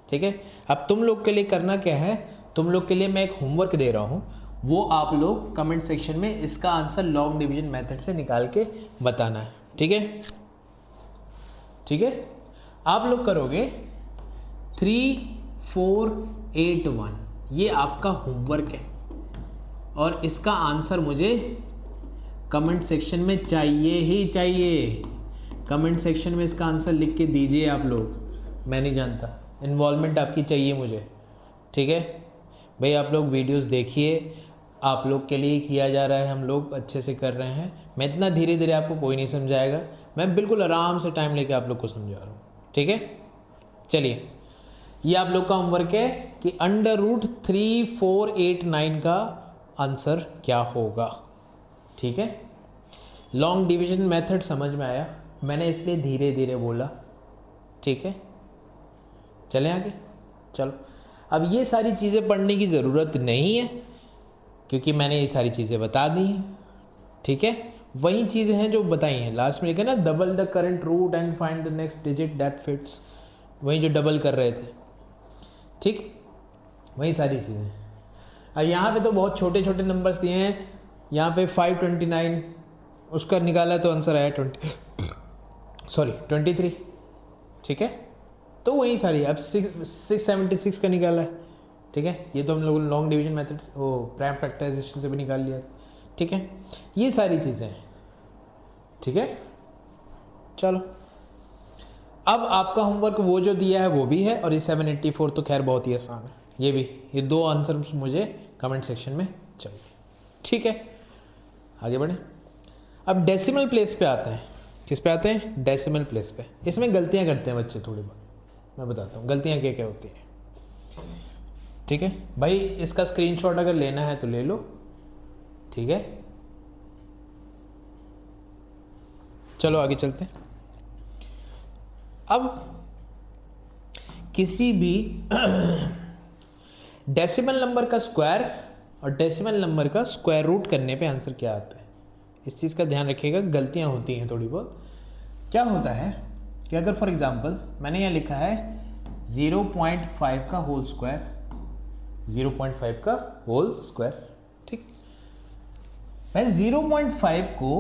ठीक है। अब तुम लोग के लिए करना क्या है, तुम लोग के लिए मैं एक होमवर्क दे रहा हूँ, वो आप लोग कमेंट सेक्शन में इसका आंसर लॉन्ग डिवीजन मेथड से निकाल के बताना है, ठीक है, ठीक है। आप लोग करोगे 3481, ये आपका होमवर्क है और इसका आंसर मुझे कमेंट सेक्शन में चाहिए ही चाहिए। कमेंट सेक्शन में इसका आंसर लिख के दीजिए आप लोग, मैं नहीं जानता, इन्वॉल्वमेंट आपकी चाहिए मुझे, ठीक है भाई। आप लोग वीडियोस देखिए, आप लोग के लिए किया जा रहा है, हम लोग अच्छे से कर रहे हैं। मैं इतना धीरे धीरे आपको कोई नहीं समझाएगा, मैं बिल्कुल आराम से टाइम लेके आप लोग को समझा रहा हूँ, ठीक है। चलिए, ये आप लोग का होमवर्क है कि अंडर रूट 3489 का आंसर क्या होगा, ठीक है। लॉन्ग डिवीजन मेथड समझ में आया, मैंने इसलिए धीरे धीरे बोला, ठीक है। चलें आगे, चलो। अब ये सारी चीज़ें पढ़ने की ज़रूरत नहीं है क्योंकि मैंने ये सारी चीज़ें बता दी हैं, ठीक है। वही चीज़ें हैं जो बताई हैं, लास्ट में लिखा ना, double the current root and find the next digit that fits, वही जो डबल कर रहे थे, ठीक, वही सारी चीज़ें। अब यहाँ पे तो बहुत छोटे छोटे नंबर्स दिए हैं, यहाँ पे 529 उसका निकाला तो आंसर आया 23, ठीक है। तो वही सारी, अब 676 का निकाला है, ठीक है। ये तो हम लोग लॉन्ग डिवीजन मेथड वो प्राइम फैक्टराइजेशन से भी निकाल लिया, ठीक है। ये सारी चीज़ें हैं, ठीक है। चलो, अब आपका होमवर्क वो जो दिया है वो भी है, और ये 784 तो खैर बहुत ही आसान है, ये भी, ये दो आंसर मुझे कमेंट सेक्शन में चाहिए, ठीक है। आगे बढ़े। अब डेसिमल प्लेस पे आते हैं। किस पे आते हैं? डेसिमल प्लेस पे। इसमें गलतियां करते हैं बच्चे थोड़ी बहुत, मैं बताता हूँ गलतियां क्या क्या होती हैं, ठीक है भाई। इसका स्क्रीनशॉट अगर लेना है तो ले लो, ठीक है। चलो आगे चलते हैं। अब किसी भी डेसिमल नंबर का स्क्वायर और डेसिमल नंबर का स्क्वायर रूट करने पे आंसर क्या आता है, इस चीज़ का ध्यान रखिएगा, गलतियां होती हैं थोड़ी बहुत। क्या होता है कि अगर फॉर एग्जांपल मैंने यहाँ लिखा है 0.5 का होल स्क्वायर, 0.5 का होल स्क्वायर, ठीक, मैं 0.5 को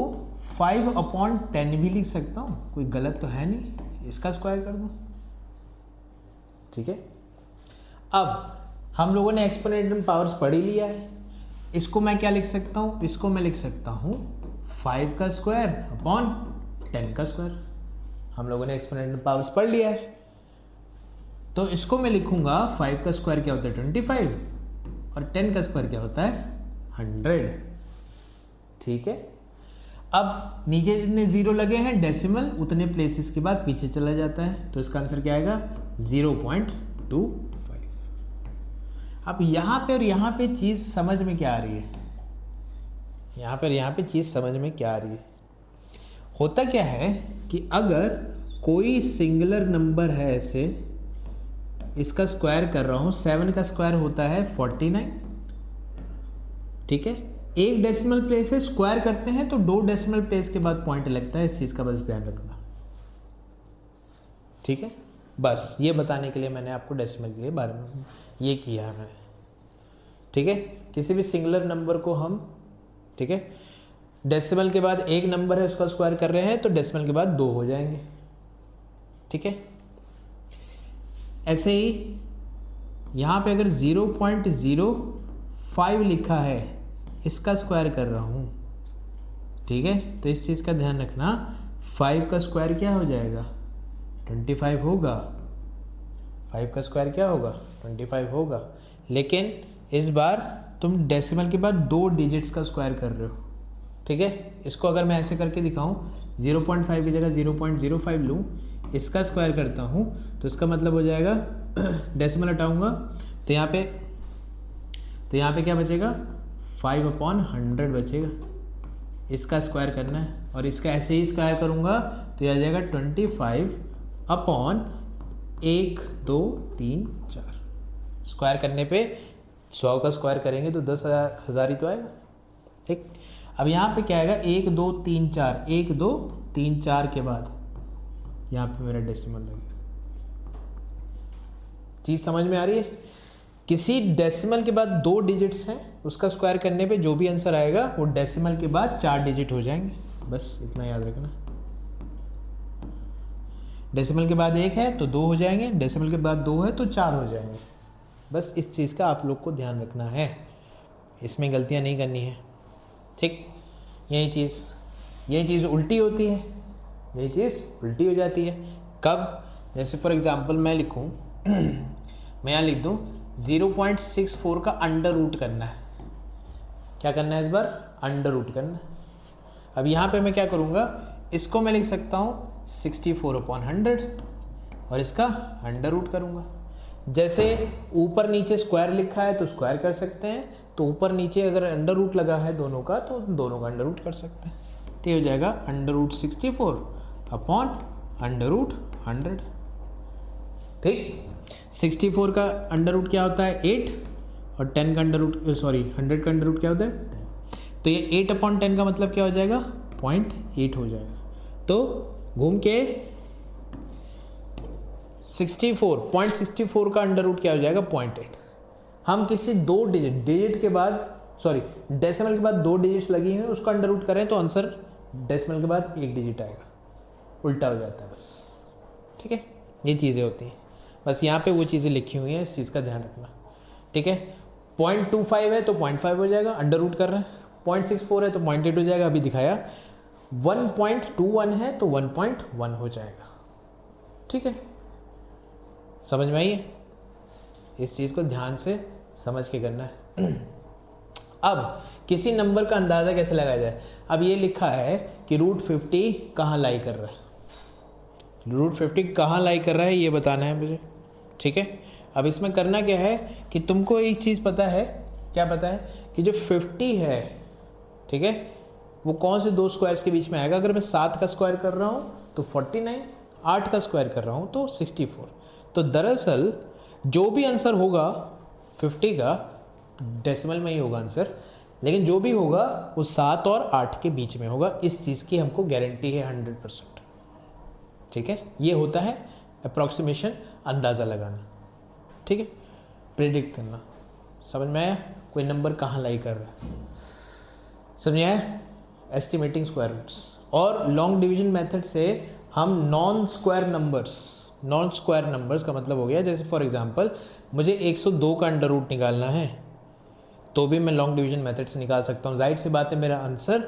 5/10 भी लिख सकता हूँ, कोई गलत तो है नहीं, इसका स्क्वायर कर दूँ, ठीक है। अब हम लोगों ने एक्सपोनेंशियल पावर्स पढ़ ही लिया है, इसको मैं क्या लिख सकता हूँ, इसको मैं लिख सकता हूँ 5 का स्क्वायर अपॉन 10 का स्क्वायर। हम लोगों ने एक्सपोनेंशियल पावर्स पढ़ लिया है, तो इसको मैं लिखूंगा 5 का स्क्वायर क्या होता है 25 और 10 का स्क्वायर क्या होता है 100, ठीक है। अब नीचे जितने जीरो लगे हैं डेसिमल, उतने प्लेसेस के बाद पीछे चला जाता है, तो इसका आंसर क्या आएगा 0.25। अब यहाँ पे और यहाँ पे चीज़ समझ में क्या आ रही है, यहाँ पर यहाँ पे चीज़ समझ में क्या आ रही है। होता क्या है कि अगर कोई सिंगुलर नंबर है, ऐसे इसका स्क्वायर कर रहा हूँ, 7 का स्क्वायर होता है 49, ठीक है। एक डेसिमल प्लेस है, स्क्वायर करते हैं तो 2 डेसिमल प्लेस के बाद पॉइंट लगता है, इस चीज़ का बस ध्यान रखना, ठीक है। बस ये बताने के लिए मैंने आपको डेसिमल के बारे में ये किया है मैंने, ठीक है। किसी भी सिंगुलर नंबर को हम, ठीक है, डेसिमल के बाद एक नंबर है उसका स्क्वायर कर रहे हैं तो डेसिमल के बाद 2 हो जाएंगे, ठीक है। ऐसे ही यहाँ पे अगर 0.05 लिखा है, इसका स्क्वायर कर रहा हूँ, ठीक है, तो इस चीज़ का ध्यान रखना, 5 का स्क्वायर क्या हो जाएगा 25 होगा, 5 का स्क्वायर क्या होगा 25 होगा, लेकिन इस बार तुम डेसिमल के बाद 2 डिजिट्स का स्क्वायर कर रहे हो, ठीक है। इसको अगर मैं ऐसे करके दिखाऊं, 0.5 की जगह 0.05 लूँ, इसका स्क्वायर करता हूँ, तो इसका मतलब हो जाएगा डेसिमल हटाऊँगा तो यहाँ पे क्या बचेगा, 5/100 बचेगा। इसका स्क्वायर करना है और इसका ऐसे ही स्क्वायर करूँगा तो यह आ जाएगा 25/1, 2, 3, 4। स्क्वायर करने पे 100 का स्क्वायर करेंगे तो 10,000 ही तो आएगा, ठीक। अब यहाँ पे क्या आएगा, 1 2 3 4, 1 2 3 4 के बाद यहाँ पे मेरा डेसिमल लगेगा। चीज़ समझ में आ रही है? किसी डेसिमल के बाद 2 डिजिट्स हैं, उसका स्क्वायर करने पे जो भी आंसर आएगा वो डेसिमल के बाद 4 डिजिट हो जाएंगे, बस इतना याद रखना। डेसिमल के बाद 1 है तो 2 हो जाएंगे, डेसिमल के बाद 2 है तो 4 हो जाएंगे। बस इस चीज़ का आप लोग को ध्यान रखना है, इसमें गलतियाँ नहीं करनी है, ठीक। यही चीज़ उल्टी होती है, यही चीज़ उल्टी हो जाती है। कब? जैसे फॉर एग्जांपल मैं लिखूं मैं यहाँ लिख दूं 0.64 का अंडर रूट करना है। क्या करना है इस बार? अंडर रूट करना है। अब यहाँ पे मैं क्या करूँगा, इसको मैं लिख सकता हूँ 64/100 और इसका अंडर रूट करूँगा। जैसे ऊपर नीचे स्क्वायर लिखा है तो स्क्वायर कर सकते हैं, तो ऊपर नीचे अगर अंडर रूट लगा है दोनों का तो दोनों का अंडर रूट कर सकते हैं, तो ये हो जाएगा √64/√100, ठीक। 64 का अंडर रूट क्या होता है? 8, और 10 का अंडर रूट 100 का अंडर रूट क्या होता है? 10। तो ये 8/10 का मतलब क्या हो जाएगा? 0.8 हो जाएगा। तो घूम के 0.64 का अंडर रूट क्या हो जाएगा? 0.8। हम किसी 2 डिजिट के बाद डेसिमल के बाद 2 डिजिट्स लगी हैं, उसका अंडर रूट करें तो आंसर डेसिमल के बाद 1 डिजिट आएगा, उल्टा हो जाता है बस, ठीक है। ये चीज़ें होती हैं, बस यहाँ पे वो चीज़ें लिखी हुई हैं, इस चीज़ का ध्यान रखना, ठीक है। 0.25 है तो 0.5 हो जाएगा, अंडर रूट कर रहे हैं। 0.64 है तो 0.8 हो जाएगा, अभी दिखाया। 1.21 है तो 1.1 हो जाएगा, ठीक है। समझ में आई है? इस चीज़ को ध्यान से समझ के करना है। अब किसी नंबर का अंदाज़ा कैसे लगाया जाए? अब ये लिखा है कि √50 कहाँ लाई कर रहा है, √50 कहाँ लाई कर रहा है ये बताना है मुझे, ठीक है। अब इसमें करना क्या है कि तुमको एक चीज़ पता है, क्या पता है कि जो 50 है, ठीक है, वो कौन से 2 स्क्वायर्स के बीच में आएगा। अगर मैं 7 का स्क्वायर कर रहा हूँ तो 49, 8 का स्क्वायर कर रहा हूँ तो 64। तो दरअसल जो भी आंसर होगा 50 का, डेसिमल में ही होगा आंसर, लेकिन जो भी होगा वो 7 और 8 के बीच में होगा। इस चीज़ की हमको गारंटी है 100%, ठीक है। ये होता है अप्रॉक्सीमेशन, अंदाज़ा लगाना, ठीक है, प्रेडिक्ट करना। समझ में आया? कोई नंबर कहाँ लाई कर रहा है, समझ में आया? Estimating square roots. और लॉन्ग डिवीजन मेथड से हम नॉन स्क्वायर नंबर्स का मतलब हो गया, जैसे फॉर एग्जांपल मुझे 102 का अंडर रूट निकालना है तो भी मैं लॉन्ग डिवीजन मेथड से निकाल सकता हूँ। जाहिर सी बात है मेरा आंसर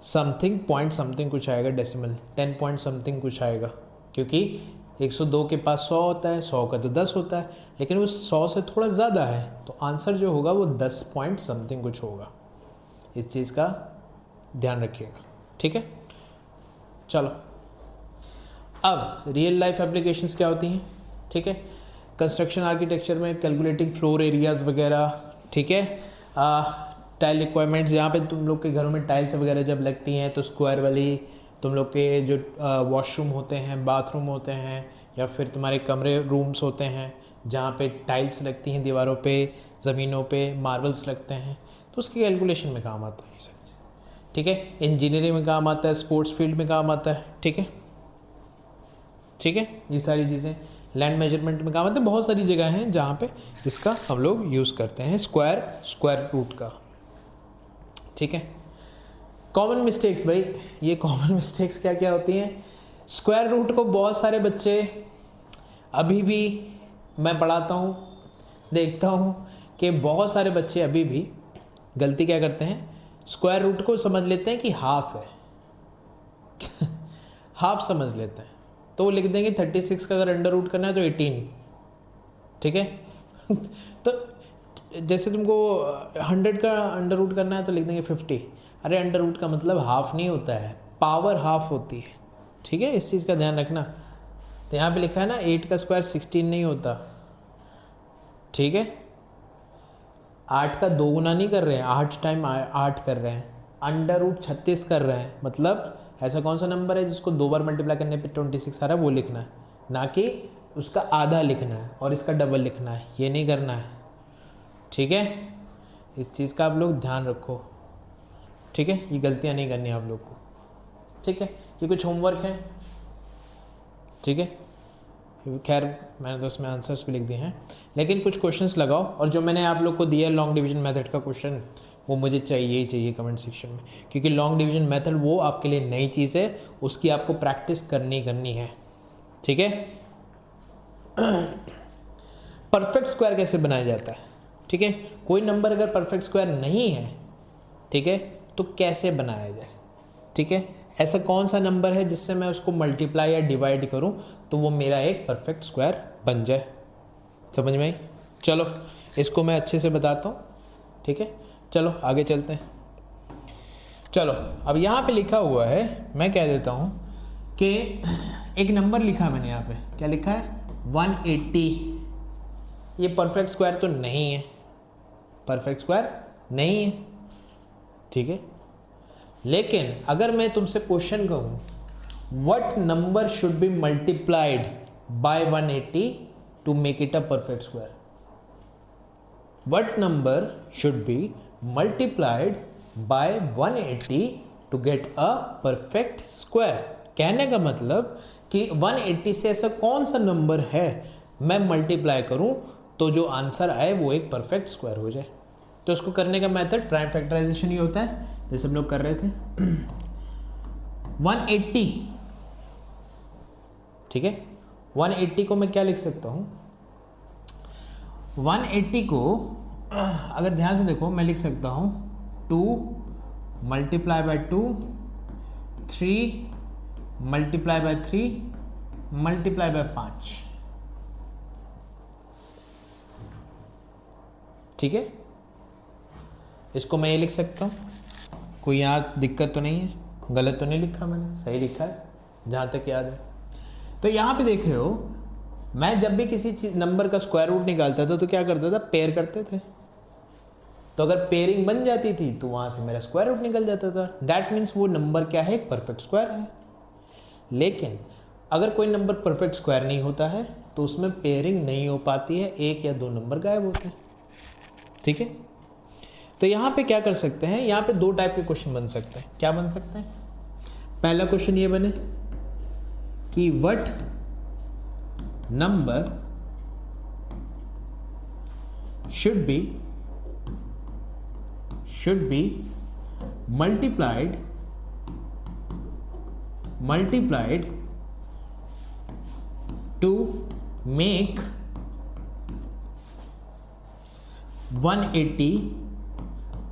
समथिंग पॉइंट समथिंग कुछ आएगा, डेसिमल 10 पॉइंट समथिंग कुछ आएगा, क्योंकि 102 के पास 100 होता है, 100 का तो 10 होता है, लेकिन वो 100 से थोड़ा ज़्यादा है, तो आंसर जो होगा वो 10 पॉइंट समथिंग कुछ होगा। इस चीज़ का ध्यान रखिएगा, ठीक है। चलो, अब रियल लाइफ एप्लीकेशंस क्या होती हैं, ठीक है। कंस्ट्रक्शन आर्किटेक्चर में कैलकुलेटिंग फ्लोर एरियाज़ वगैरह, ठीक है। टाइल रिक्वायरमेंट्स, जहाँ पे तुम लोग के घरों में टाइल्स वगैरह जब लगती हैं तो स्क्वायर वाली तुम लोग के जो वॉशरूम होते हैं, बाथरूम होते हैं, या फिर तुम्हारे कमरे रूम्स होते हैं जहाँ पे टाइल्स लगती हैं दीवारों पे, ज़मीनों पे मार्बल्स लगते हैं, तो उसकी कैलकुलेशन में काम आता है ये सब, ठीक है। इंजीनियरिंग में काम आता है, स्पोर्ट्स फील्ड में काम आता है, ठीक है, ठीक है। ये सारी चीज़ें लैंड मेजरमेंट में काम आते हैं। बहुत सारी जगह हैं जहाँ पे इसका हम लोग यूज़ करते हैं, स्क्वायर रूट का, ठीक है। कॉमन मिस्टेक्स, भाई ये कॉमन मिस्टेक्स क्या क्या होती हैं? स्क्वायर रूट को बहुत सारे बच्चे, अभी भी मैं पढ़ाता हूँ, देखता हूँ कि बहुत सारे बच्चे अभी भी गलती क्या करते हैं, स्क्वायर रूट को समझ लेते हैं कि हाफ है हाफ समझ लेते हैं, तो वो लिख देंगे 36 का अगर अंडर रूट करना है तो 18, ठीक है तो जैसे तुमको 100 का अंडर रूट करना है तो लिख देंगे 50। अरे अंडर रूट का मतलब हाफ नहीं होता है, पावर हाफ होती है, ठीक है, इस चीज़ का ध्यान रखना। तो यहाँ पे लिखा है ना 8 का स्क्वायर 16 नहीं होता, ठीक है। 8 का 2 गुना नहीं कर रहे हैं, 8 टाइम 8 कर रहे हैं, अंडर रूट 36 कर रहे हैं। मतलब ऐसा कौन सा नंबर है जिसको 2 बार मल्टीप्लाई करने पे 26 आ रहा है, वो लिखना है, ना कि उसका आधा लिखना है और इसका डबल लिखना है, ये नहीं करना है, ठीक है। इस चीज़ का आप लोग ध्यान रखो, ठीक है, ये गलतियाँ नहीं करनी आप लोग को, ठीक है। ये कुछ होमवर्क है, ठीक है। खैर मैंने तो उसमें आंसर्स भी लिख दिए हैं, लेकिन कुछ क्वेश्चंस लगाओ, और जो मैंने आप लोग को दिया लॉन्ग डिवीजन मेथड का क्वेश्चन वो मुझे चाहिए ही चाहिए कमेंट सेक्शन में, क्योंकि लॉन्ग डिवीजन मेथड वो आपके लिए नई चीज़ है, उसकी आपको प्रैक्टिस करनी है, ठीक है। परफेक्ट स्क्वायर कैसे बनाया जाता है, ठीक है। कोई नंबर अगर परफेक्ट स्क्वायर नहीं है, ठीक है, तो कैसे बनाया जाए, ठीक है। ऐसा कौन सा नंबर है जिससे मैं उसको मल्टीप्लाई या डिवाइड करूं तो वो मेरा एक परफेक्ट स्क्वायर बन जाए, समझ में आई। चलो इसको मैं अच्छे से बताता हूँ, ठीक है। चलो आगे चलते हैं। चलो अब यहाँ पे लिखा हुआ है, मैं कह देता हूँ कि एक नंबर लिखा मैंने यहाँ पे, क्या लिखा है 180। ये परफेक्ट स्क्वायर तो नहीं है, परफेक्ट स्क्वायर नहीं है, ठीक है। लेकिन अगर मैं तुमसे क्वेश्चन कहूँ what number should be multiplied by 180 to make it a perfect square, what number should be multiplied by 180 to get a perfect square. कहने का मतलब कि 180 से ऐसा कौन सा नंबर है मैं मल्टीप्लाई करूं तो जो आंसर आए वो एक परफेक्ट स्क्वायर हो जाए। तो उसको करने का मेथड प्राइम फैक्टराइजेशन ही होता है, जैसे हम लोग कर रहे थे। 180, ठीक है, 180 को मैं क्या लिख सकता हूं, 180 को अगर ध्यान से देखो मैं लिख सकता हूं 2 multiply by 2, 3 multiply by 3 multiply by 5, ठीक है। इसको मैं ये लिख सकता हूँ, कोई यहाँ दिक्कत तो नहीं है, गलत तो नहीं लिखा मैंने, सही लिखा है जहाँ तक याद है। तो यहाँ पे देख रहे हो मैं जब भी किसी नंबर का स्क्वायर रूट निकालता था तो क्या करता था, पेयर करते थे। तो अगर पेयरिंग बन जाती थी तो वहाँ से मेरा स्क्वायर रूट निकल जाता था, डैट मीन्स वो नंबर क्या है, एक परफेक्ट स्क्वायर है। लेकिन अगर कोई नंबर परफेक्ट स्क्वायर नहीं होता है तो उसमें पेयरिंग नहीं हो पाती है, 1 या 2 नंबर गायब होते हैं, ठीक है। तो यहाँ पे क्या कर सकते हैं, यहाँ पे 2 टाइप के क्वेश्चन बन सकते हैं। क्या बन सकते हैं, पहला क्वेश्चन ये बने कि what number should be multiplied to make 180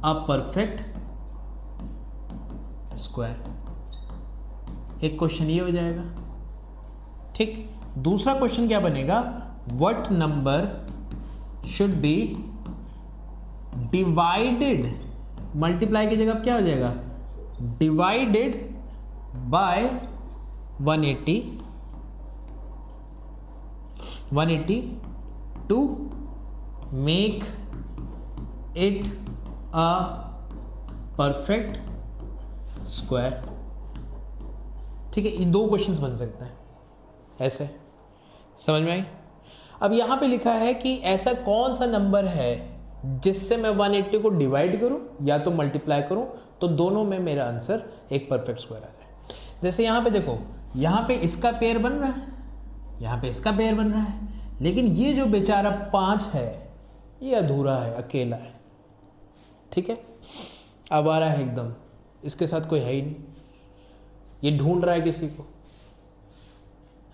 a perfect square. एक क्वेश्चन ये हो जाएगा, ठीक। दूसरा क्वेश्चन क्या बनेगा, what number should be divided, multiply की जगह क्या हो जाएगा, divided by 180 to make it a perfect square, ठीक है। ये 2 क्वेश्चंस बन सकते हैं ऐसे, समझ में आई। अब यहाँ पे लिखा है कि ऐसा कौन सा नंबर है जिससे मैं 180 को डिवाइड करूं या तो मल्टीप्लाई करूं तो दोनों में मेरा आंसर एक परफेक्ट स्क्वायर आ जाए। जैसे यहाँ पे देखो, यहाँ पे इसका पेयर बन रहा है, यहाँ पे इसका पेयर बन रहा है, लेकिन ये जो बेचारा 5 है ये अधूरा है, अकेला है, ठीक है, आवारा है एकदम, इसके साथ कोई है ही नहीं, ये ढूंढ रहा है किसी को,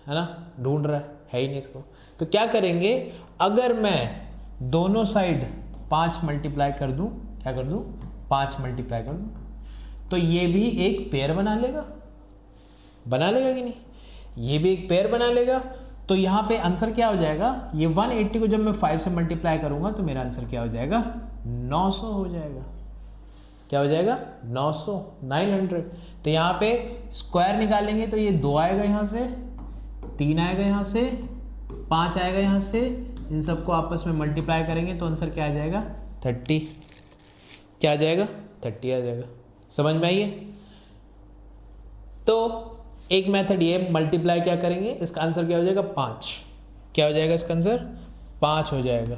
है ना, ढूंढ रहा है ही नहीं इसको। तो क्या करेंगे, अगर मैं दोनों साइड 5 मल्टीप्लाई कर दूं, क्या कर दूं, 5 मल्टीप्लाई कर दूं, तो ये भी एक पेयर बना लेगा कि नहीं, ये भी एक पेयर बना लेगा, तो यहाँ पे आंसर क्या हो जाएगा, ये 180 को जब मैं 5 से मल्टीप्लाई करूँगा तो मेरा आंसर क्या हो जाएगा, 900 हो जाएगा। क्या हो जाएगा, 900, 900। तो यहाँ पे स्क्वायर निकालेंगे तो ये 2 आएगा यहाँ से, 3 आएगा यहाँ से, 5 आएगा यहाँ से, इन सबको आपस में मल्टीप्लाई करेंगे तो आंसर क्या आ जाएगा, 30। क्या आ जाएगा, 30 आ जाएगा। समझ में आइए। तो एक मेथड ये, मल्टीप्लाई क्या करेंगे, इसका आंसर क्या हो जाएगा, 5। क्या हो जाएगा इसका आंसर, 5 हो जाएगा।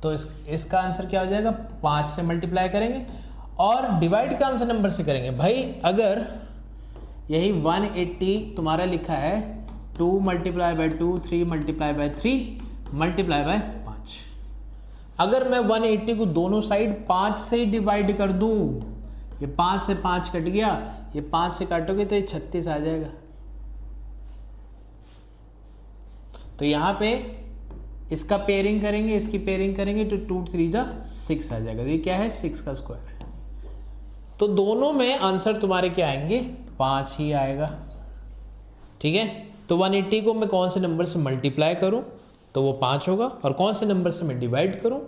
तो इसका आंसर क्या हो जाएगा, 5 से मल्टीप्लाई करेंगे और डिवाइड कौन से नंबर से करेंगे भाई, अगर यही 180 तुम्हारा लिखा है 2 multiply by 2, 3 multiply by 3 multiply by 5, अगर मैं 180 को दोनों साइड 5 से डिवाइड कर दूं, ये 5 से 5 कट गया, ये 5 से काटोगे तो ये 36 आ जाएगा। तो यहां पे इसका पेयरिंग करेंगे, इसकी पेयरिंग करेंगे तो 2 3 जा 6 आ जाएगा। तो ये क्या है, 6 का स्क्वायर है। तो दोनों में आंसर तुम्हारे क्या आएंगे, 5 ही आएगा। ठीक है, तो 180 को मैं कौन से नंबर से मल्टीप्लाई करूं तो वो 5 होगा, और कौन से नंबर से मैं डिवाइड करूं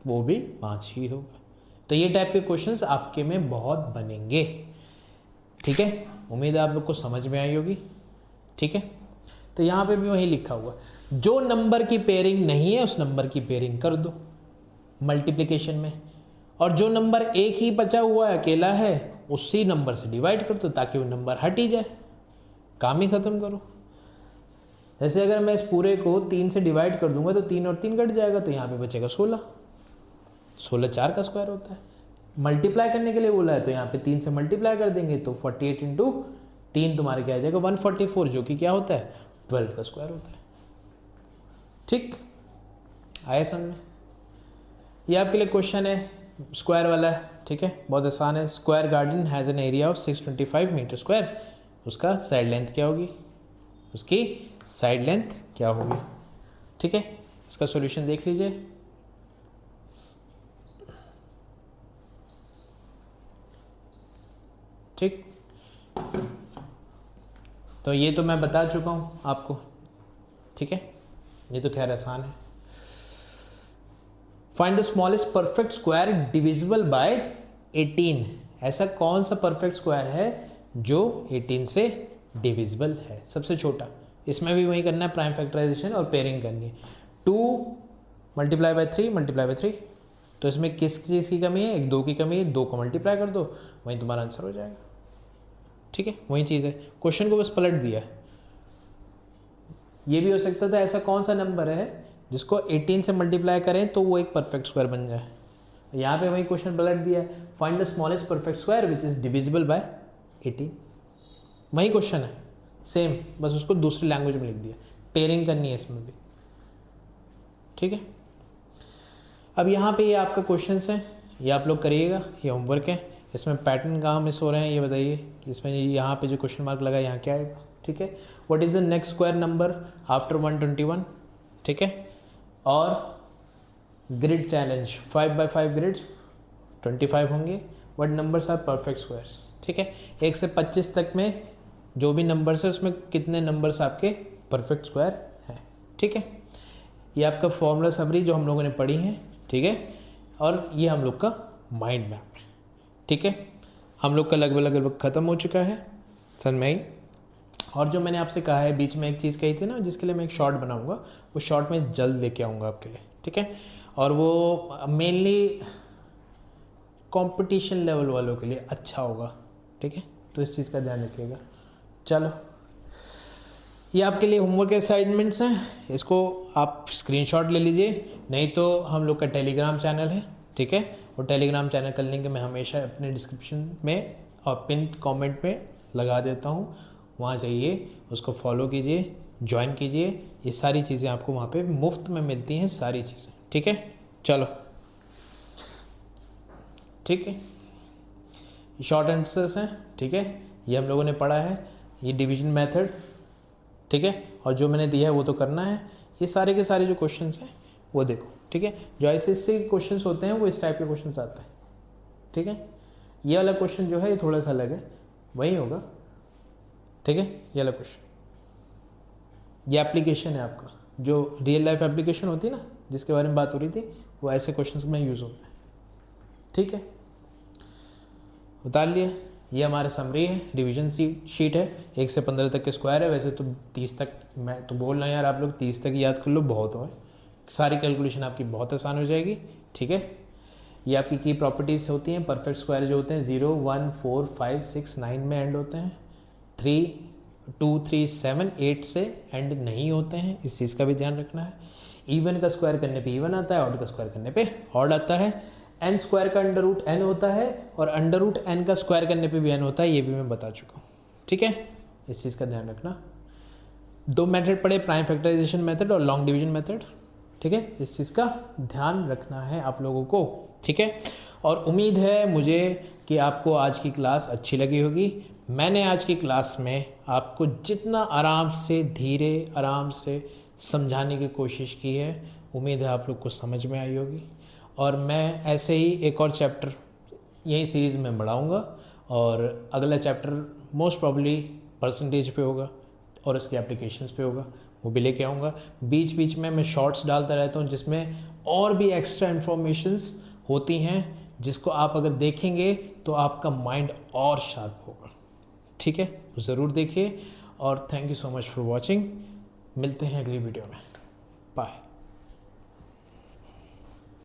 वो भी 5 ही होगा। तो ये टाइप के क्वेश्चंस आपके में बहुत बनेंगे। ठीक है, उम्मीद है आप लोग को समझ में आई होगी। ठीक है, तो यहाँ पे भी वही लिखा हुआ, जो नंबर की पेयरिंग नहीं है उस नंबर की पेयरिंग कर दो मल्टीप्लिकेशन में, और जो नंबर एक ही बचा हुआ है, अकेला है, उसी नंबर से डिवाइड कर दो ताकि वो नंबर हट ही जाए, काम ही खत्म करो। जैसे अगर मैं इस पूरे को 3 से डिवाइड कर दूंगा तो 3 और 3 कट जाएगा, तो यहाँ पे बचेगा 16। 16 4 का स्क्वायर होता है। मल्टीप्लाई करने के लिए बोला है तो यहाँ पे 3 से मल्टीप्लाई कर देंगे तो 48 इंटू 3 तुम्हारे क्या आ जाएगा, 144, जो कि क्या होता है, 12 का स्क्वायर होता है। ठीक, आया समझ? ये आपके लिए क्वेश्चन है, स्क्वायर वाला है। ठीक है, बहुत आसान है। Square garden has an area of 625 metre square, उसका साइड लेंथ क्या होगी, उसकी साइड लेंथ क्या होगी। ठीक है, इसका सॉल्यूशन देख लीजिए। ठीक, तो ये तो मैं बता चुका हूँ आपको। ठीक है, ये तो खैर आसान है। Find the smallest perfect square divisible by 18। ऐसा कौन सा परफेक्ट स्क्वायर है जो 18 से डिविजिबल है, सबसे छोटा। इसमें भी वही करना है, प्राइम फैक्टराइजेशन और पेयरिंग करनी है। 2 मल्टीप्लाई बाय 3 मल्टीप्लाई बाय 3, तो इसमें किस चीज़ की कमी है, एक 2 की कमी है, 2 को मल्टीप्लाई कर दो, वहीं तुम्हारा आंसर हो जाएगा। ठीक है, वही चीज़ है, क्वेश्चन को बस पलट दिया है। ये भी हो सकता था, ऐसा कौन सा नंबर है जिसको 18 से मल्टीप्लाई करें तो वो एक परफेक्ट स्क्वायर बन जाए। यहाँ पे वही क्वेश्चन पलट दिया है, find the smallest perfect square which is divisible by 18। वही क्वेश्चन है सेम, बस उसको दूसरी लैंग्वेज में लिख दिया। पेयरिंग करनी है इसमें भी। ठीक है, अब यहाँ पे ये आपका क्वेश्चन है, ये आप लोग करिएगा, ये होमवर्क है। इसमें पैटर्न कहाँ मिस हो रहे हैं ये बताइए कि इसमें यहाँ पे जो क्वेश्चन मार्क लगा यहाँ क्या आएगा। ठीक है, what is the next square number after 121। ठीक है, और ग्रिड चैलेंज 5 by 5 ग्रिड्स 25 होंगे। What numbers are perfect squares. ठीक है, 1 से 25 तक में जो भी नंबर्स है उसमें कितने नंबर्स आपके परफेक्ट स्क्वायर हैं। ठीक है, ये आपका फॉर्मूला समरी जो हम लोगों ने पढ़ी है। ठीक है, और ये हम लोग का माइंड मैप है। ठीक है, हम लोग का लगभग ख़त्म हो चुका है, समझ में आई। और जो मैंने आपसे कहा है, बीच में एक चीज़ कही थी ना, जिसके लिए मैं एक शॉर्ट बनाऊंगा, वो शॉर्ट में जल्द लेके आऊँगा आपके लिए। ठीक है, और वो मेनली कंपटीशन लेवल वालों के लिए अच्छा होगा। ठीक है, तो इस चीज़ का ध्यान रखिएगा। चलो, ये आपके लिए होमवर्क असाइनमेंट्स हैं, इसको आप स्क्रीनशॉट ले लीजिए, नहीं तो हम लोग का टेलीग्राम चैनल है। ठीक है, वो टेलीग्राम चैनल का लिंक मैं हमेशा अपने डिस्क्रिप्शन में और पिन कमेंट में लगा देता हूँ, वहाँ जाइए, उसको फॉलो कीजिए, ज्वाइन कीजिए। ये सारी चीज़ें आपको वहाँ पे मुफ्त में मिलती हैं, सारी चीज़ें। ठीक है, चलो, ठीक है, शॉर्ट आंसर्स हैं। ठीक है, ये हम लोगों ने पढ़ा है, ये डिवीजन मेथड। ठीक है, और जो मैंने दिया है वो तो करना है। ये सारे के सारे जो क्वेश्चंस हैं वो देखो। ठीक है, जो ऐसे क्वेश्चंस होते हैं वो इस टाइप के क्वेश्चंस आते हैं। ठीक है, ये वाला क्वेश्चन जो है ये थोड़ा सा अलग है, वही होगा। ठीक है, ये वाला क्वेश्चन ये एप्लीकेशन है आपका, जो रियल लाइफ एप्लीकेशन होती है ना जिसके बारे में बात हो रही थी, वो ऐसे क्वेश्चंस में यूज़ होता है। ठीक है, उतार लिए। ये हमारे समरी है, रिवीजन शीट है। 1 से 15 तक के स्क्वायर है, वैसे तो 30 तक, मैं तो बोल रहा हूँ यार आप लोग 30 तक याद कर लो, बहुत हो, सारी कैलकुलेशन आपकी बहुत आसान हो जाएगी। ठीक है, ये आपकी की प्रॉपर्टीज़ होती हैं। परफेक्ट स्क्वायर जो होते हैं 0, 1, 4, 5, 6, 9 में एंड होते हैं। 3, 2, 3, 7, 8 से एंड नहीं होते हैं, इस चीज़ का भी ध्यान रखना है। इवन का स्क्वायर करने पे इवन आता है, ऑड का स्क्वायर करने पे ऑड आता है। एन स्क्वायर का अंडर रूट एन होता है, और अंडर रूट एन का स्क्वायर करने पे भी एन होता है, ये भी मैं बता चुका हूँ। ठीक है, इस चीज़ का ध्यान रखना। 2 मेथड पढ़े, प्राइम फैक्टराइजेशन मेथड और लॉन्ग डिवीजन मेथड। ठीक है, इस चीज़ का ध्यान रखना है आप लोगों को। ठीक है, और उम्मीद है मुझे कि आपको आज की क्लास अच्छी लगी होगी। मैंने आज की क्लास में आपको जितना आराम से, धीरे आराम से समझाने की कोशिश की है, उम्मीद है आप लोग को समझ में आई होगी। और मैं ऐसे ही एक और चैप्टर यही सीरीज़ में बढ़ाऊँगा, और अगला चैप्टर मोस्ट प्रॉब्ली परसेंटेज पे होगा और इसके एप्लीकेशंस पे होगा, वो भी लेके आऊँगा। बीच बीच में मैं शॉर्ट्स डालता रहता हूँ जिसमें और भी एक्स्ट्रा इन्फॉर्मेशंस होती हैं, जिसको आप अगर देखेंगे तो आपका माइंड और शार्प होगा। ठीक है, ज़रूर देखिए, और thank you so much for watching. मिलते हैं अगली वीडियो में।